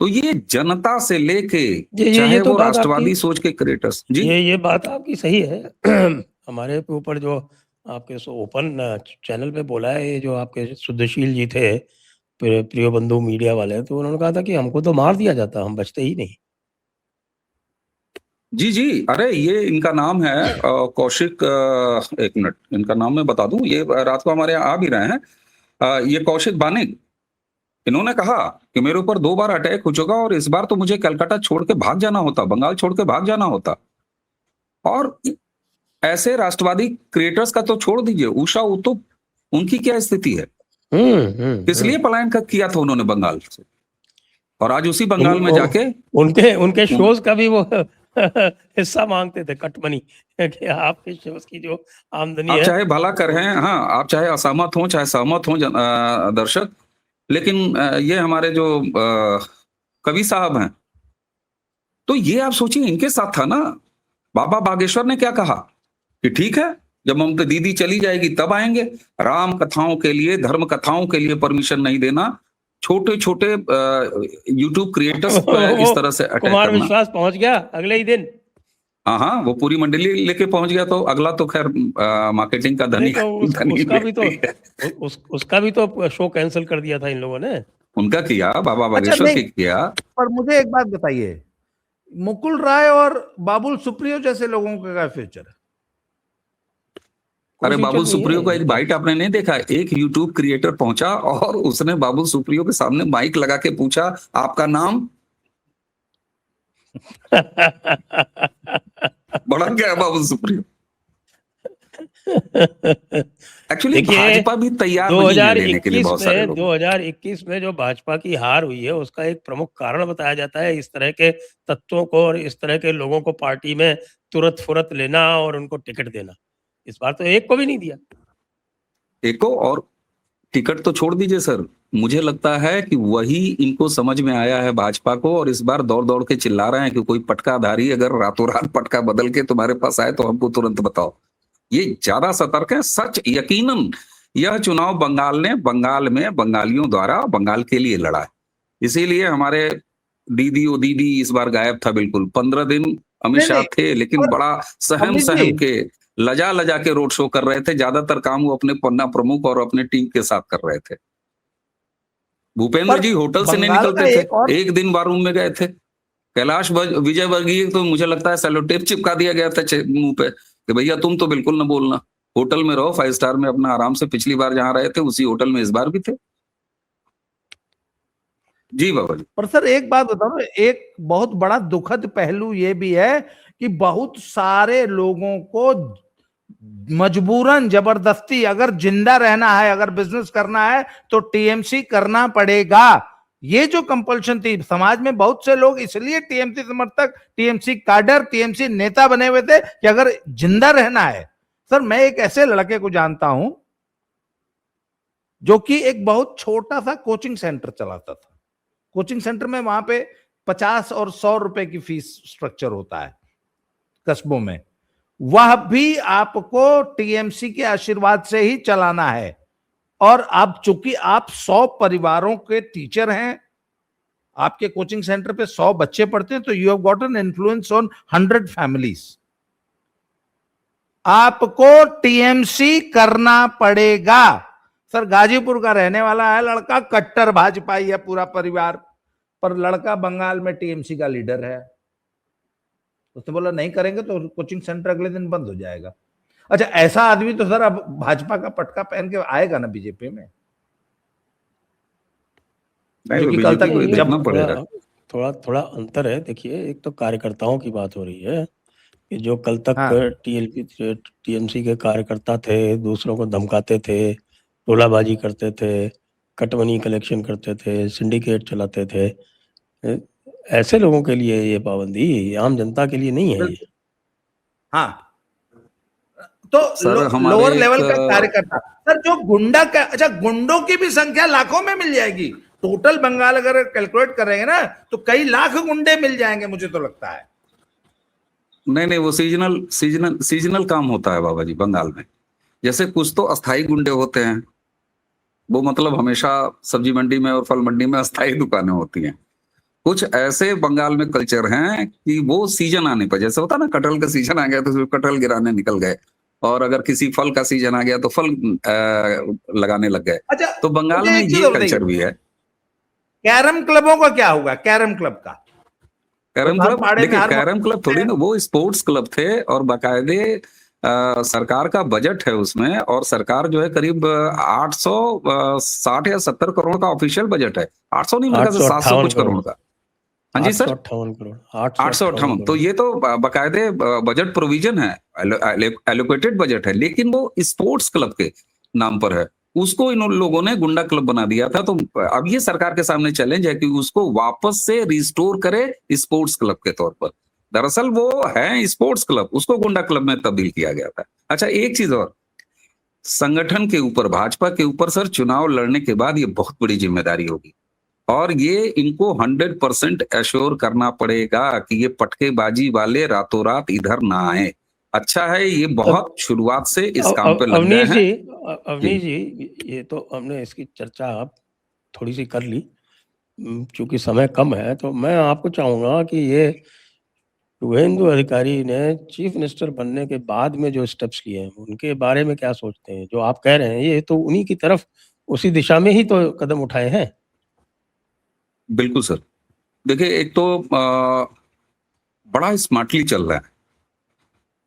तो ये जनता से लेके चाहे तो वो बात राष्ट्रवादी आपकी, सोच के क्रिएटर्स जी, ये बात आपकी सही है। हमारे ऊपर जो आपके ओपन चैनल पे बोला है, ये जो आपके शुद्धशील जी थे, प्रिय बंधु मीडिया वाले, तो उन्होंने कहा था कि हमको तो मार दिया जाता, हम बचते ही नहीं। जी जी, अरे ये इनका नाम है कौशिक, एक मिनट इनका नाम मैं बता दूं, ये रात को हमारे यहाँ आ भी रहे हैं, ये कौशिक बानिक। इन्होंने कहा कि मेरे ऊपर 2 बार अटैक हो चुका और इस बार तो मुझे कलकत्ता छोड़ के भाग जाना होता, बंगाल छोड़ के भाग जाना होता। और ऐसे राष्ट्रवादी क्रिएटर्स का तो छोड़ दीजिए, उषा उतुप, उनकी क्या स्थिति है, किस लिए पलायन किया था उन्होंने बंगाल से, और आज उसी बंगाल में जाके उनके शोज का भी वो हिस्सा मांगते थे, कट मनी, कि आपके शोज की जो आमदनी आप है, चाहे भला कर रहे हैं, हाँ, आप चाहे असहमत हो चाहे सहमत हो दर्शक, लेकिन ये हमारे जो कवि साहब हैं, तो ये आप सोचिए इनके साथ था ना। बाबा बागेश्वर ने क्या कहा कि ठीक है, जब ममता दीदी चली जाएगी तब आएंगे, राम कथाओं के लिए, धर्म कथाओं के लिए परमिशन नहीं देना, छोटे छोटे यूट्यूब क्रिएटर्स पर इस तरह से अटैक कुमार करना। विश्वास पहुंच गया अगले ही दिन। हाँ, वो पूरी मंडली लेके पहुंच गया, तो अगला तो खैर मार्केटिंग का धनी उसका भी तो शो कैंसिल कर दिया था इन लोगों ने। उनका किया, बाबा बागेश्वर की किया। पर मुझे एक बात बताइए, मुकुल राय और बाबुल सुप्रियो जैसे लोगों का क्या फ्यूचर है? अरे बाबुल सुप्रियो का एक बाइट आपने नहीं देखा? एक यूट्यूब क्रिएटर पहुंचा और उसने बाबुल सुप्रियो के सामने माइक लगा के पूछा, आपका नाम? बड़ा क्या है बाबुल सुप्रियो। एक्चुअली भाजपा भी तैयार नहीं है लेने के लिए बहुत सारे लोग। 2021 में जो भाजपा की हार हुई है, उसका एक प्रमुख कारण बताया जाता है इस तरह के तत्वों को और इस तरह के लोगों को पार्टी में तुरंत फुरत लेना और उनको टिकट देना। इस बार तो एक को भी नहीं दिया। एक को, और टिकट तो छोड़ दीजिए सर, मुझे लगता है कि वही इनको समझ में आया है भाजपा को, और इस बार दौड़ दौड़ के चिल्ला रहे हैं कि कोई पटकाधारी अगर रातों रात पटका बदल के तुम्हारे पास आए तो हमको तुरंत बताओ। ये ज्यादा सतर्क है। सच यकीनन यह चुनाव बंगाल में बंगालियों द्वारा बंगाल के लिए लड़ा है, इसीलिए हमारे दीदी इस बार गायब था बिल्कुल। 15 दिन अमित शाह थे, लेकिन बड़ा सहम के लजा के रोड शो कर रहे थे। ज्यादातर काम वो अपने पन्ना प्रमुख और अपने टीम के साथ कर रहे थे। भूपेंद्र जी होटल से नहीं निकलते थे, एक दिन बारूद में गए थे। कैलाश विजयवर्गीय तो मुझे लगता है सेलोटेप चिपका दिया गया था मुंह पे कि भैया तुम तो बिल्कुल ना बोलना, होटल में रहो, 5 स्टार में अपना आराम से। पिछली बार जहां रहे थे उसी होटल में इस बार भी थे। जी बाबा जी। पर सर एक बात बताओ, एक बहुत बड़ा दुखद पहलू ये भी है कि बहुत सारे लोगों को मजबूरन जबरदस्ती अगर जिंदा रहना है, अगर बिजनेस करना है तो टीएमसी करना पड़ेगा। ये जो कंपल्शन थी समाज में, बहुत से लोग इसलिए टीएमसी समर्थक, टीएमसी काडर, टीएमसी नेता बने हुए थे कि अगर जिंदा रहना है। सर मैं एक ऐसे लड़के को जानता हूं जो कि एक बहुत छोटा सा कोचिंग सेंटर चलाता था। कोचिंग सेंटर में वहां पे 50 और 100 रुपए की फीस स्ट्रक्चर होता है कस्बों में। वह भी आपको टीएमसी के आशीर्वाद से ही चलाना है। और अब चूंकि आप 100 परिवारों के टीचर हैं, आपके कोचिंग सेंटर पे 100 बच्चे पढ़ते हैं, तो you have got an influence on 100 families. आपको टीएमसी करना पड़ेगा। सर गाजीपुर का रहने वाला है लड़का, कट्टर भाजपाई है पूरा परिवार, पर लड़का बंगाल में टीएमसी का लीडर है। उसने बोला नहीं करेंगे तो कोचिंग सेंटर अगले दिन बंद हो जाएगा। अच्छा, ऐसा आदमी तो सर अब भाजपा का पटका पहन के आएगा ना बीजेपी में? जो कि कल तक थोड़ा अंतर है। देखिए, एक तो कार्यकर्ताओं की बात हो रही है कि जो कल तक हाँ टीएमसी के कार्यकर्ता थे, दूसरों को धमकाते थे, टोलाबाजी करते थे, कटमनी कलेक्शन करते थे, सिंडिकेट चलाते थे, ऐसे लोगों के लिए ये पाबंदी, आम जनता के लिए नहीं है ये। हाँ तो सर हमारे लोअर लेवल का एक कार्यकर्ता, सर जो गुंडा का, अच्छा गुंडों की भी संख्या लाखों में मिल जाएगी। टोटल बंगाल अगर कैलकुलेट करेंगे ना तो कई लाख गुंडे मिल जाएंगे, मुझे तो लगता है। नहीं, वो सीजनल काम होता है बाबा जी बंगाल में। जैसे कुछ तो अस्थाई गुंडे होते हैं, वो मतलब हमेशा सब्जी मंडी में और फल मंडी में अस्थाई दुकानें होती हैं। कुछ ऐसे बंगाल में कल्चर हैं कि वो सीजन आने पर, जैसे होता है ना, कटहल का सीजन आ गया तो उसमें कटहल गिराने निकल गए, और अगर किसी फल का सीजन आ गया तो फल लगाने लग गए। अच्छा तो बंगाल मुझे में एक चीज ये बताइए, कल्चर भी है। कैरम क्लबों का क्या होगा? कैरम क्लब का कैरम तो हर क्लब, पाड़े में देखिए हर कैरम क्लब थोड़ी ना, वो स्पोर्ट्स क्लब थे और बाकायदे सरकार का बजट है उसमें, और सरकार जो है करीब 860 या 70 करोड़ का ऑफिशियल बजट है। 800 नहीं, मेरे ख्याल से 700 858 कुछ करोड़, करोड़ का। हाँ जी सर, 858 करोड़, 858। 858 तो करोड़। ये तो बाकायदे बजट प्रोविजन है, एलोकेटेड बजट है, लेकिन वो स्पोर्ट्स क्लब के नाम पर है। उसको इन लोगों ने गुंडा क्लब बना दिया था। तो अब ये सरकार के सामने चैलेंज है कि उसको वापस से रिस्टोर करे स्पोर्ट्स क्लब के तौर पर। दरअसल वो है स्पोर्ट्स क्लब, उसको गुंडा क्लब में तब्दील किया गया था। अच्छा एक चीज और, संगठन के ऊपर, भाजपा के ऊपर सर चुनाव लड़ने के बाद ये बहुत बड़ी जिम्मेदारी होगी, और ये इनको 100% एश्योर करना पड़ेगा कि ये पटकेबाजी वाले रातों रात इधर ना आए। अच्छा है ये बहुत शुरुआत से इस काम पे लग गए अवनीश हैं। जी, जी अवनीश जी, ये तो हमने इसकी चर्चा आप थोड़ी सी कर ली, चूंकि समय कम है तो मैं आपको चाहूंगा कि ये शुभेंदु अधिकारी ने चीफ मिनिस्टर बनने के बाद में जो स्टेप्स लिए हैं उनके बारे में क्या सोचते हैं? जो आप कह रहे हैं ये तो उन्हीं की तरफ, उसी दिशा में ही तो कदम उठाए हैं। बिल्कुल सर। देखिए एक तो बड़ा स्मार्टली चल रहा है।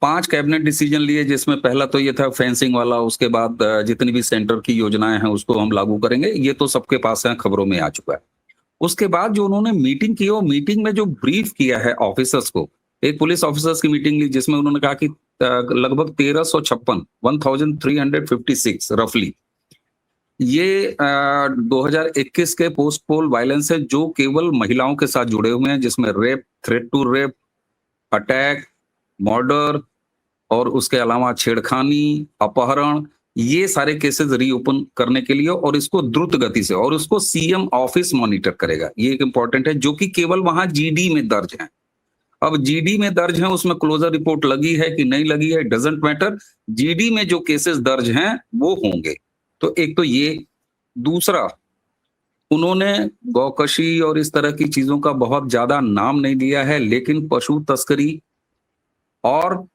5 कैबिनेट डिसीजन लिए, जिसमें पहला तो ये था फेंसिंग वाला, उसके बाद जितनी भी सेंटर की योजनाएं हैं उसको हम लागू करेंगे, ये तो सबके पास है, खबरों में आ चुका है। उसके बाद जो उन्होंने मीटिंग की, वो मीटिंग में जो ब्रीफ किया है ऑफिसर्स को, एक पुलिस ऑफिसर्स की मीटिंग ली जिसमें उन्होंने कहा कि लगभग 1356 रफली ये 2021 के पोस्ट पोल वायलेंस है जो केवल महिलाओं के साथ जुड़े हुए हैं, जिसमें rape, threat to rape, attack, murder और उसके अलावा छेड़खानी, अपहरण, ये सारे केसेस रीओपन करने के लिए, और इसको द्रुत गति से, और उसको सीएम ऑफिस मॉनिटर करेगा। ये एक इंपॉर्टेंट है, जो कि केवल वहां जीडी में दर्ज है। अब जीडी में दर्ज है, उसमें क्लोजर रिपोर्ट लगी है कि नहीं लगी है, डजंट मैटर। जीडी में जो केसेस दर्ज हैं वो होंगे। तो एक तो ये। दूसरा, उन्होंने गौकशी और इस तरह की चीजों का बहुत ज्यादा नाम नहीं लिया है, लेकिन पशु तस्करी और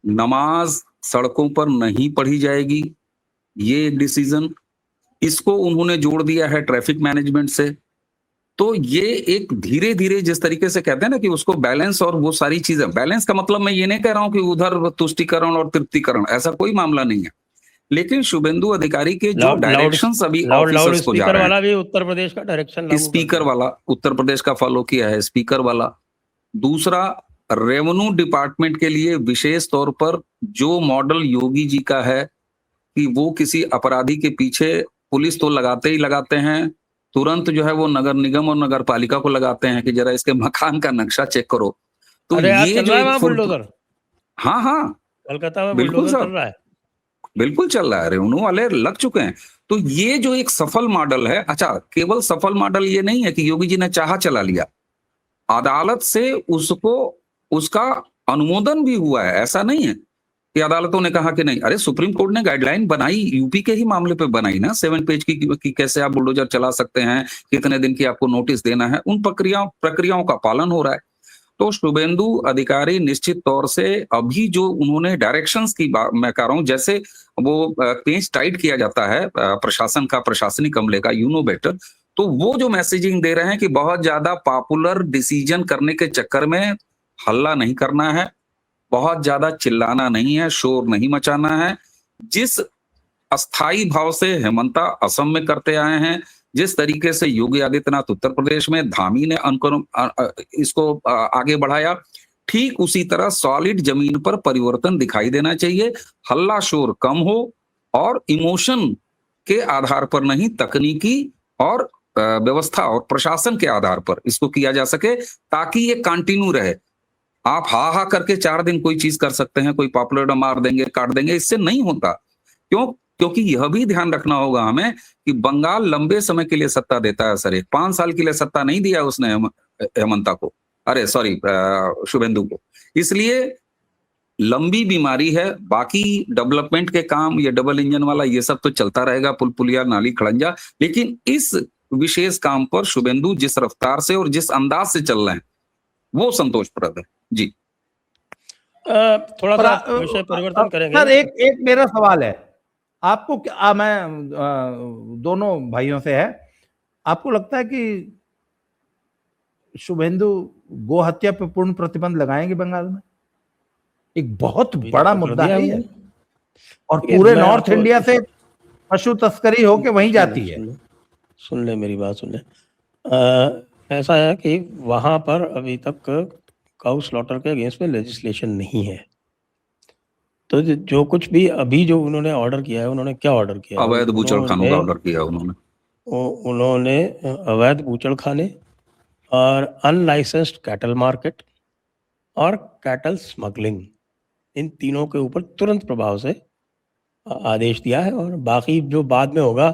नमाज सड़कों पर नहीं पढ़ी जाएगी, ये एक डिसीजन। इसको उन्होंने जोड़ दिया है ट्रैफिक मैनेजमेंट से। तो ये एक धीरे धीरे, जिस तरीके से कहते हैं ना कि उसको बैलेंस, और वो सारी चीजें, बैलेंस का मतलब मैं ये नहीं कह रहा हूं कि उधर तुष्टिकरण और तृप्तिकरण, ऐसा कोई मामला नहीं है, लेकिन शुभेंदु अधिकारी के जो डायरेक्शंस अभी ऑफिसर्स को जा स्पीकर रहे वाला भी उत्तर प्रदेश का डायरेक्शन लागू कर स्पीकर दिया। वाला उत्तर प्रदेश का फॉलो किया है, स्पीकर वाला। दूसरा, रेवेन्यू डिपार्टमेंट के लिए विशेष तौर पर जो मॉडल योगी जी का है कि वो किसी अपराधी के पीछे पुलिस तो लगाते ही लगाते हैं, तुरंत जो है वो नगर निगम और नगर पालिका को लगाते हैं कि जरा इसके मकान का नक्शा चेक करो। तो अरे आज ये चल जो रहा है एक वहां फुल, बुलडोजर, हाँ हाँ कोलकाता में बिल्कुल बुलडोजर सर, चल रहा है। बिल्कुल चल रहा है, रेवेन्यू वाले लग चुके हैं। तो ये जो एक सफल मॉडल है, अच्छा केवल सफल मॉडल ये नहीं है कि योगी जी ने चाहा चला लिया, अदालत से उसको, उसका अनुमोदन भी हुआ है। ऐसा नहीं है कि अदालतों ने कहा कि नहीं, अरे सुप्रीम कोर्ट ने गाइडलाइन बनाई, यूपी के ही मामले पे बनाई ना, 7 पेज की कैसे आप बुलडोजर चला सकते हैं, कितने दिन की आपको नोटिस देना है, उन प्रक्रियाओं का पालन हो रहा है। तो शुभेंदु अधिकारी निश्चित तौर से अभी जो उन्होंने डायरेक्शंस की बात मैं कह रहा हूं, जैसे वो पेज टाइट किया जाता है प्रशासन का, प्रशासनिक अमले का, यू नो बेटर, तो वो जो मैसेजिंग दे रहे हैं कि बहुत ज्यादा पॉपुलर डिसीजन करने के चक्कर में हल्ला नहीं करना है, बहुत ज्यादा चिल्लाना नहीं है, शोर नहीं मचाना है। जिस अस्थाई भाव से हेमंता असम में करते आए हैं, जिस तरीके से योगी आदित्यनाथ उत्तर प्रदेश में, धामी ने इसको आगे बढ़ाया, ठीक उसी तरह सॉलिड जमीन पर परिवर्तन दिखाई देना चाहिए, हल्ला शोर कम हो और इमोशन के आधार पर नहीं, तकनीकी और व्यवस्था और प्रशासन के आधार पर इसको किया जा सके, ताकि ये कंटिन्यू रहे। आप हा हा करके 4 दिन कोई चीज कर सकते हैं, कोई पॉपुलर मार देंगे, काट देंगे, इससे नहीं होता। क्यों? क्योंकि यह भी ध्यान रखना होगा हमें कि बंगाल लंबे समय के लिए सत्ता देता है सर, 5 साल के लिए सत्ता नहीं दिया उसने हेमंता को, अरे सॉरी शुभेंदु को। इसलिए लंबी बीमारी है। बाकी डेवलपमेंट के काम, ये डबल इंजन वाला, ये सब तो चलता रहेगा, पुल पुलिया नाली खड़ंजा, लेकिन इस विशेष काम पर शुभेंदु जिस रफ्तार से और जिस अंदाज से चल रहे हैं वो संतोषप्रद है जी। थोड़ा सा विषय परिवर्तन करेंगे सर। एक मेरा सवाल है आपको, मैं दोनों भाइयों से है, आपको लगता है कि शुभेंदु गो हत्या पर पूर्ण प्रतिबंध लगाएंगे बंगाल में? एक बहुत बड़ा मुद्दा है ये, और पूरे नॉर्थ इंडिया से पशु तस्करी होके वहीं जाती है। सुन ले मेरी बात, सुन ले। ऐसा है कि वहां पर अभी तक काउ स्लॉटर के अगेंस्ट में लेजिस्लेशन नहीं है। तो जो कुछ भी अभी जो उन्होंने ऑर्डर किया है, उन्होंने क्या ऑर्डर किया है? अवैध बूचड़खानों का ऑर्डर किया उन्होंने अवैध बूचड़खाने और अनलाइसेंस्ड कैटल मार्केट और कैटल स्मगलिंग, इन तीनों के ऊपर तुरंत प्रभाव से आदेश दिया है। और बाकी जो बाद में होगा,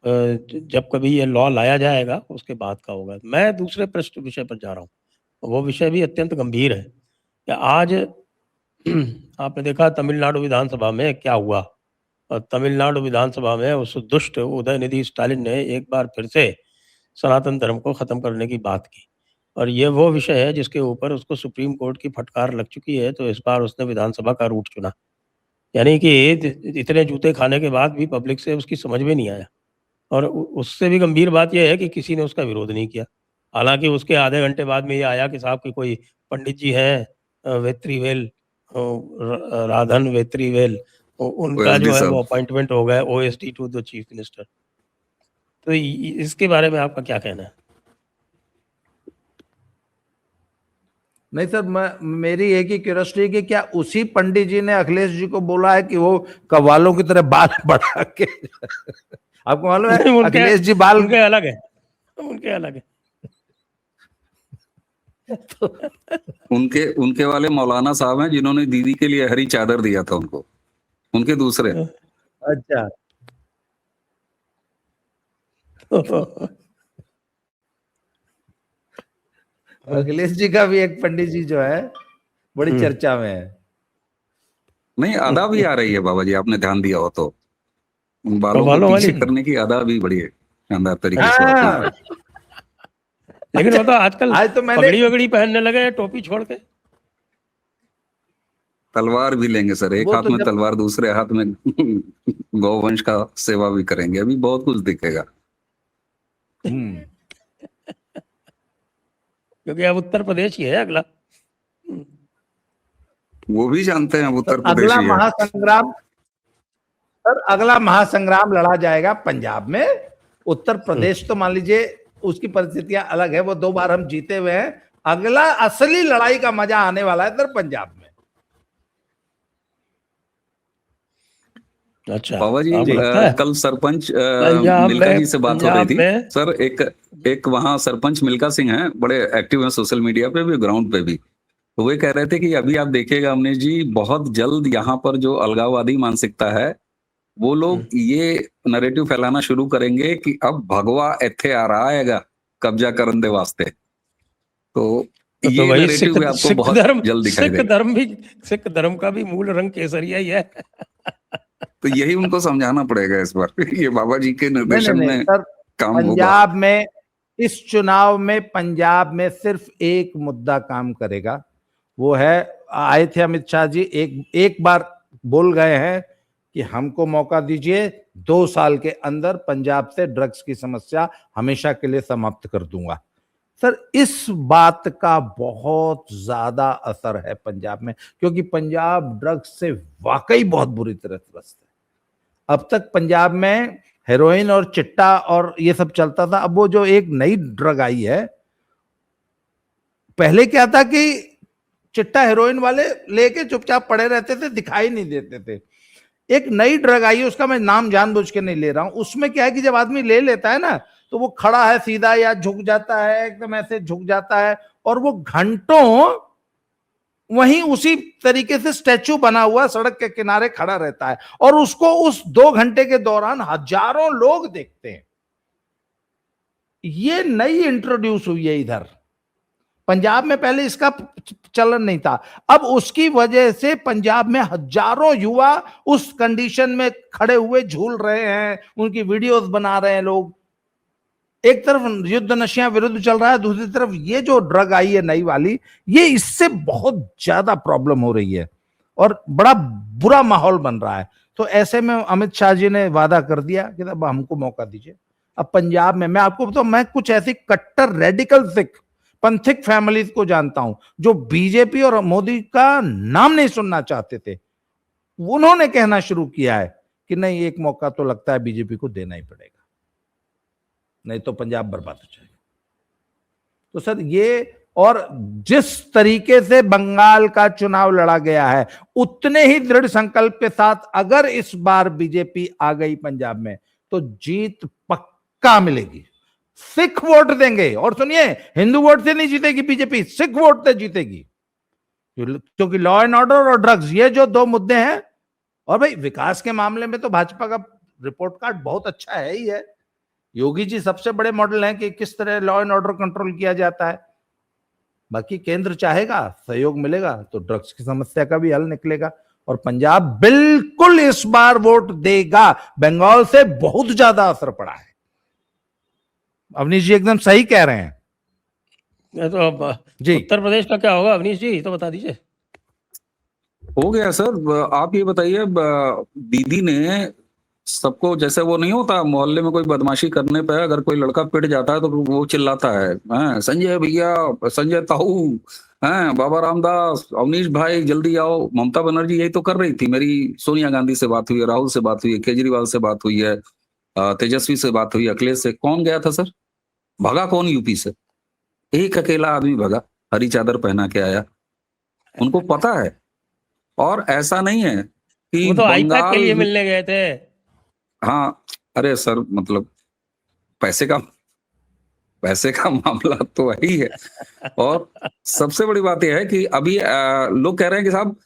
जब कभी ये लॉ लाया जाएगा उसके बाद का होगा। मैं दूसरे प्रश्न विषय पर जा रहा हूँ, वो विषय भी अत्यंत गंभीर है कि आज आपने देखा तमिलनाडु विधानसभा में क्या हुआ। और तमिलनाडु विधानसभा में उस दुष्ट उदयनिधि स्टालिन ने एक बार फिर से सनातन धर्म को खत्म करने की बात की, और ये वो विषय है जिसके ऊपर उसको सुप्रीम कोर्ट की फटकार लग चुकी है। तो इस बार उसने विधानसभा का रूट चुना, यानी कि इतने जूते खाने के बाद भी पब्लिक से उसकी समझ में नहीं आया। और उससे भी गंभीर बात यह है कि किसी ने उसका विरोध नहीं किया। हालांकि उसके आधे घंटे बाद में ये आया कि साहब की कोई पंडित जी हैं वेत्रीवेल, राधन वेत्रीवेल, उनका जो है वो अपॉइंटमेंट हो गया OSD to the chief minister. तो इसके बारे में आपका क्या कहना है? नहीं सर, मेरी एक ही क्यूरियोसिटी कि क्या उसी पंडित जी ने अखिलेश जी को बोला है कि वो कव्वालों की तरह बाल बढ़ा के आपको मालूम है अखिलेश जी बाल उनके अलग है, उनके अलग है। उनके वाले मौलाना साहब हैं जिन्होंने दीदी के लिए हरी चादर दिया था उनको, उनके दूसरे। अच्छा अखिलेश जी का भी एक पंडित जी जो है बड़ी चर्चा में है। नहीं, अदा भी आ रही है बाबा जी, आपने ध्यान दिया हो तो बालों को पीछे करने की अदा भी बड़ी शानदार तरीके से। लेकिन वो तो आजकल पगड़ी वगड़ी पहनने लगे हैं, टोपी छोड़ के। तलवार भी लेंगे सर, एक हाथ में तलवार, दूसरे हाथ में गौवंश का सेवा भी करेंगे। अभी बहुत कुछ दिखेगा। क्योंकि अब उत्तर प्रदेश ही है अगला। वो भी जानते हैं उत्तर प्रदेश अगला महासंग्राम सर, अगला महासंग्राम लड़ा जाएगा पंजाब में। उत्तर प्रदेश तो मान लीजिए उसकी परिस्थितियां अलग है, वो 2 बार हम जीते हुए हैं। अगला असली लड़ाई का मजा आने वाला है सर पंजाब में। अच्छा बाबा जी, कल सरपंच मिल्खा जी से बात हो रही थी सर। एक वहाँ सरपंच मिल्खा सिंह हैं, बड़े एक्टिव हैं सोशल मीडिया पे भी, ग्राउंड पे भी। तो वे कह रहे थे कि अभी आप देखिएगा अमनीश जी, बहुत जल्द यहाँ पर जो अलगाववादी मानसिकता है वो लोग ये नैरेटिव फैलाना शुरू करेंगे कि अब भगवा इत्थे आ रहा है कब्जा करने दे वास्ते। तो ये नैरेटिव भी आपको बहुत जल्द दिखाई देगा। सिख धर्म का भी मूल रंग केसरिया ही है। तो यही उनको समझाना पड़ेगा इस बार। ये बाबा जी के निर्देशन में काम होगा। पंजाब में इस चुनाव में पंजाब में सिर्फ एक मुद्दा काम करेगा, वो है, आए थे अमित शाह जी, एक बार बोल गए हैं कि हमको मौका दीजिए, 2 साल के अंदर पंजाब से ड्रग्स की समस्या हमेशा के लिए समाप्त कर दूंगा। सर इस बात का बहुत ज्यादा असर है पंजाब में, क्योंकि पंजाब ड्रग्स से वाकई बहुत बुरी तरह त्रस्त है। अब तक पंजाब में हेरोइन और चिट्टा और ये सब चलता था। अब वो जो एक नई ड्रग आई है, पहले क्या था कि चिट्टा हेरोइन वाले लेके चुपचाप पड़े रहते थे, दिखाई नहीं देते थे। एक नई ड्रग आई है, उसका मैं नाम जानबूझ के नहीं ले रहा हूं। उसमें क्या है कि जब आदमी ले लेता है ना, तो वो खड़ा है सीधा या झुक जाता है, एकदम ऐसे झुक जाता है, और वो घंटों वहीं उसी तरीके से स्टैचू बना हुआ सड़क के किनारे खड़ा रहता है, और उसको उस 2 घंटे के दौरान हजारों लोग देखते हैं। ये नई इंट्रोड्यूस हुई है इधर, पंजाब में पहले इसका चलन नहीं था। अब उसकी वजह से पंजाब में हजारों युवा उस कंडीशन में खड़े हुए झूल रहे हैं, उनकी वीडियोस बना रहे हैं लोग। एक तरफ युद्ध नशिया विरुद्ध चल रहा है, दूसरी तरफ ये जो ड्रग आई है नई वाली, ये इससे बहुत ज्यादा प्रॉब्लम हो रही है और बड़ा बुरा माहौल बन रहा है। तो ऐसे में अमित शाह जी ने वादा कर दिया कि अब हमको मौका दीजिए। अब पंजाब में मैं आपको बताऊं, मैं कुछ ऐसी कट्टर रेडिकल सिख पंथिक फैमिलीज को जानता हूं जो बीजेपी और मोदी का नाम नहीं सुनना चाहते थे। उन्होंने कहना शुरू किया है कि नहीं, एक मौका तो लगता है बीजेपी को देना ही पड़ेगा, नहीं तो पंजाब बर्बाद हो जाएगा। तो सर ये, और जिस तरीके से बंगाल का चुनाव लड़ा गया है, उतने ही दृढ़ संकल्प के साथ अगर इस बार बीजेपी आ गई पंजाब में तो जीत पक्का मिलेगी। सिख वोट देंगे, और सुनिए, हिंदू वोट से नहीं जीतेगी बीजेपी, सिख वोट से जीतेगी, क्योंकि लॉ एंड ऑर्डर और ड्रग्स, ये जो 2 मुद्दे हैं। और भाई विकास के मामले में तो भाजपा का रिपोर्ट कार्ड बहुत अच्छा है ही है। योगी जी सबसे बड़े मॉडल हैं कि किस तरह लॉ एंड ऑर्डर कंट्रोल किया जाता है। बाकी केंद्र चाहेगा, सहयोग मिलेगा तो ड्रग्स की समस्या का भी हल निकलेगा, और पंजाब बिल्कुल इस बार वोट देगा। बंगाल से बहुत ज्यादा असर पड़ा है। अवनीश जी एकदम सही कह रहे हैं। ये तो अब जी। उत्तर प्रदेश का क्या होगा अवनीश जी, तो बता दीजिए। हो गया सर। आप ये बताइए, दीदी ने सबको, जैसे वो नहीं होता मोहल्ले में कोई बदमाशी करने पे अगर कोई लड़का पिट जाता है तो वो चिल्लाता है, "हैं, संजय भैया, संजय ताऊ, हैं बाबा रामदास, अवनीश भाई जल्दी आओ"। ममता बनर्जी यही तो कर रही थी। मेरी सोनिया गांधी से बात हुई है, राहुल से बात हुई है, केजरीवाल से बात हुई है, तेजस्वी से बात हुई, अखिलेश से। कौन गया था सर? भगा कौन यूपी से? एक अकेला आदमी भगा, हरी चादर पहना के आया। उनको पता है। और ऐसा नहीं है कि वो तो आईपैक के लिए बंगाल, मिलने गए थे। हाँ, अरे सर, मतलब पैसे का मामला तो वही है। और सबसे बड़ी बात यह है कि अभी लोग कह रहे हैं कि साहब,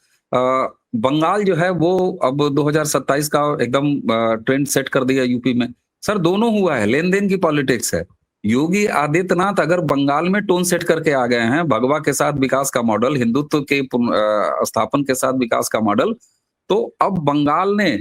बंगाल जो है वो अब 2027 का एकदम ट्रेंड सेट कर दिया यूपी में। सर दोनों हुआ है, लेन देन की पॉलिटिक्स है। योगी आदित्यनाथ अगर बंगाल में टोन सेट करके आ गए हैं, भगवा के साथ विकास का मॉडल, हिंदुत्व के स्थापन के साथ विकास का मॉडल, तो अब बंगाल ने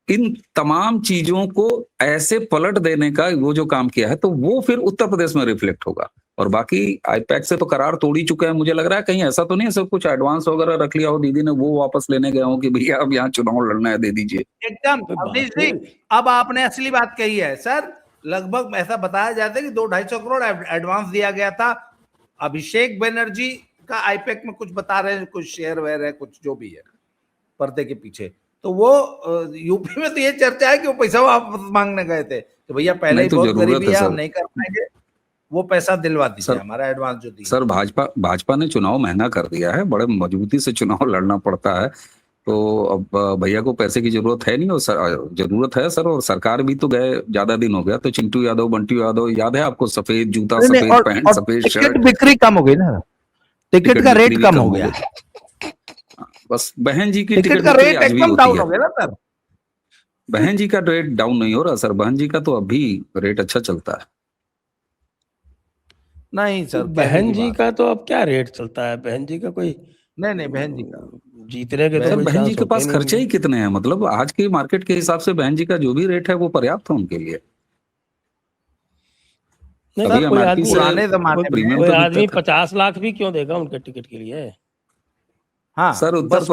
इन तमाम चीजों को ऐसे पलट देने का वो जो काम किया है, तो वो फिर उत्तर प्रदेश में रिफ्लेक्ट होगा। और बाकी आईपैक से तो करार तोड़ ही चुके हैं। मुझे लग रहा है कहीं ऐसा तो नहीं है सब कुछ एडवांस वगैरह रख लिया हो, दीदी ने वो वापस लेने गए हो कि भैया अब यहाँ चुनाव लड़ना है, दे दीजिए। एकदम अवनीश जी, अब आपने असली बात कही है सर। लगभग ऐसा बताया जाता है कि 200-250 करोड़ एडवांस दिया गया था। अभिषेक बनर्जी का आईपैक में कुछ बता रहे हैं, कुछ शेयर वेयर है, कुछ जो भी है पर्दे के पीछे। तो वो यूपी में तो ये चर्चा है कि वो पैसा वापस मांगने गए थे, तो भैया पहले ही तो बहुत गरीबी है, सर, हम नहीं कर पाएंगे, वो पैसा दिलवा दीजिए, हमारा एडवांस जो दिया। सर भाजपा ने चुनाव महंगा कर दिया है, बड़े मजबूती से चुनाव लड़ना पड़ता है। तो अब भैया को पैसे की जरूरत है नहीं, और जरूरत है सर। और सरकार भी तो गए, ज्यादा दिन हो गया, तो चिंटू यादव, बंटी यादव, याद है आपको? सफेद जूता, सफेद पैंट, सफेद शर्ट। टिकट बिक्री कम हो गई ना, टिकट का रेट कम हो गया। बस बहन जी की टिकट का रेट एकदम डाउन हो गया ना सर। बहन जी का रेट डाउन नहीं हो रहा सर, बहन जी का तो अभी रेट अच्छा चलता है। नहीं सर, बहन जी का तो अब क्या रेट चलता है? बहन जी का कोई नहीं, बहन जी का जीतने के तो बहन जी के पास खर्चे ही कितने हैं? मतलब आज के मार्केट के हिसाब से बहन जी का जो भी रेट है वो पर्याप्त है उनके लिए। नहीं, कोई आदमी पुराने जमाने में कोई आदमी 50 लाख भी क्यों देगा उनके टिकट के लिए? हाँ सर, उत्तर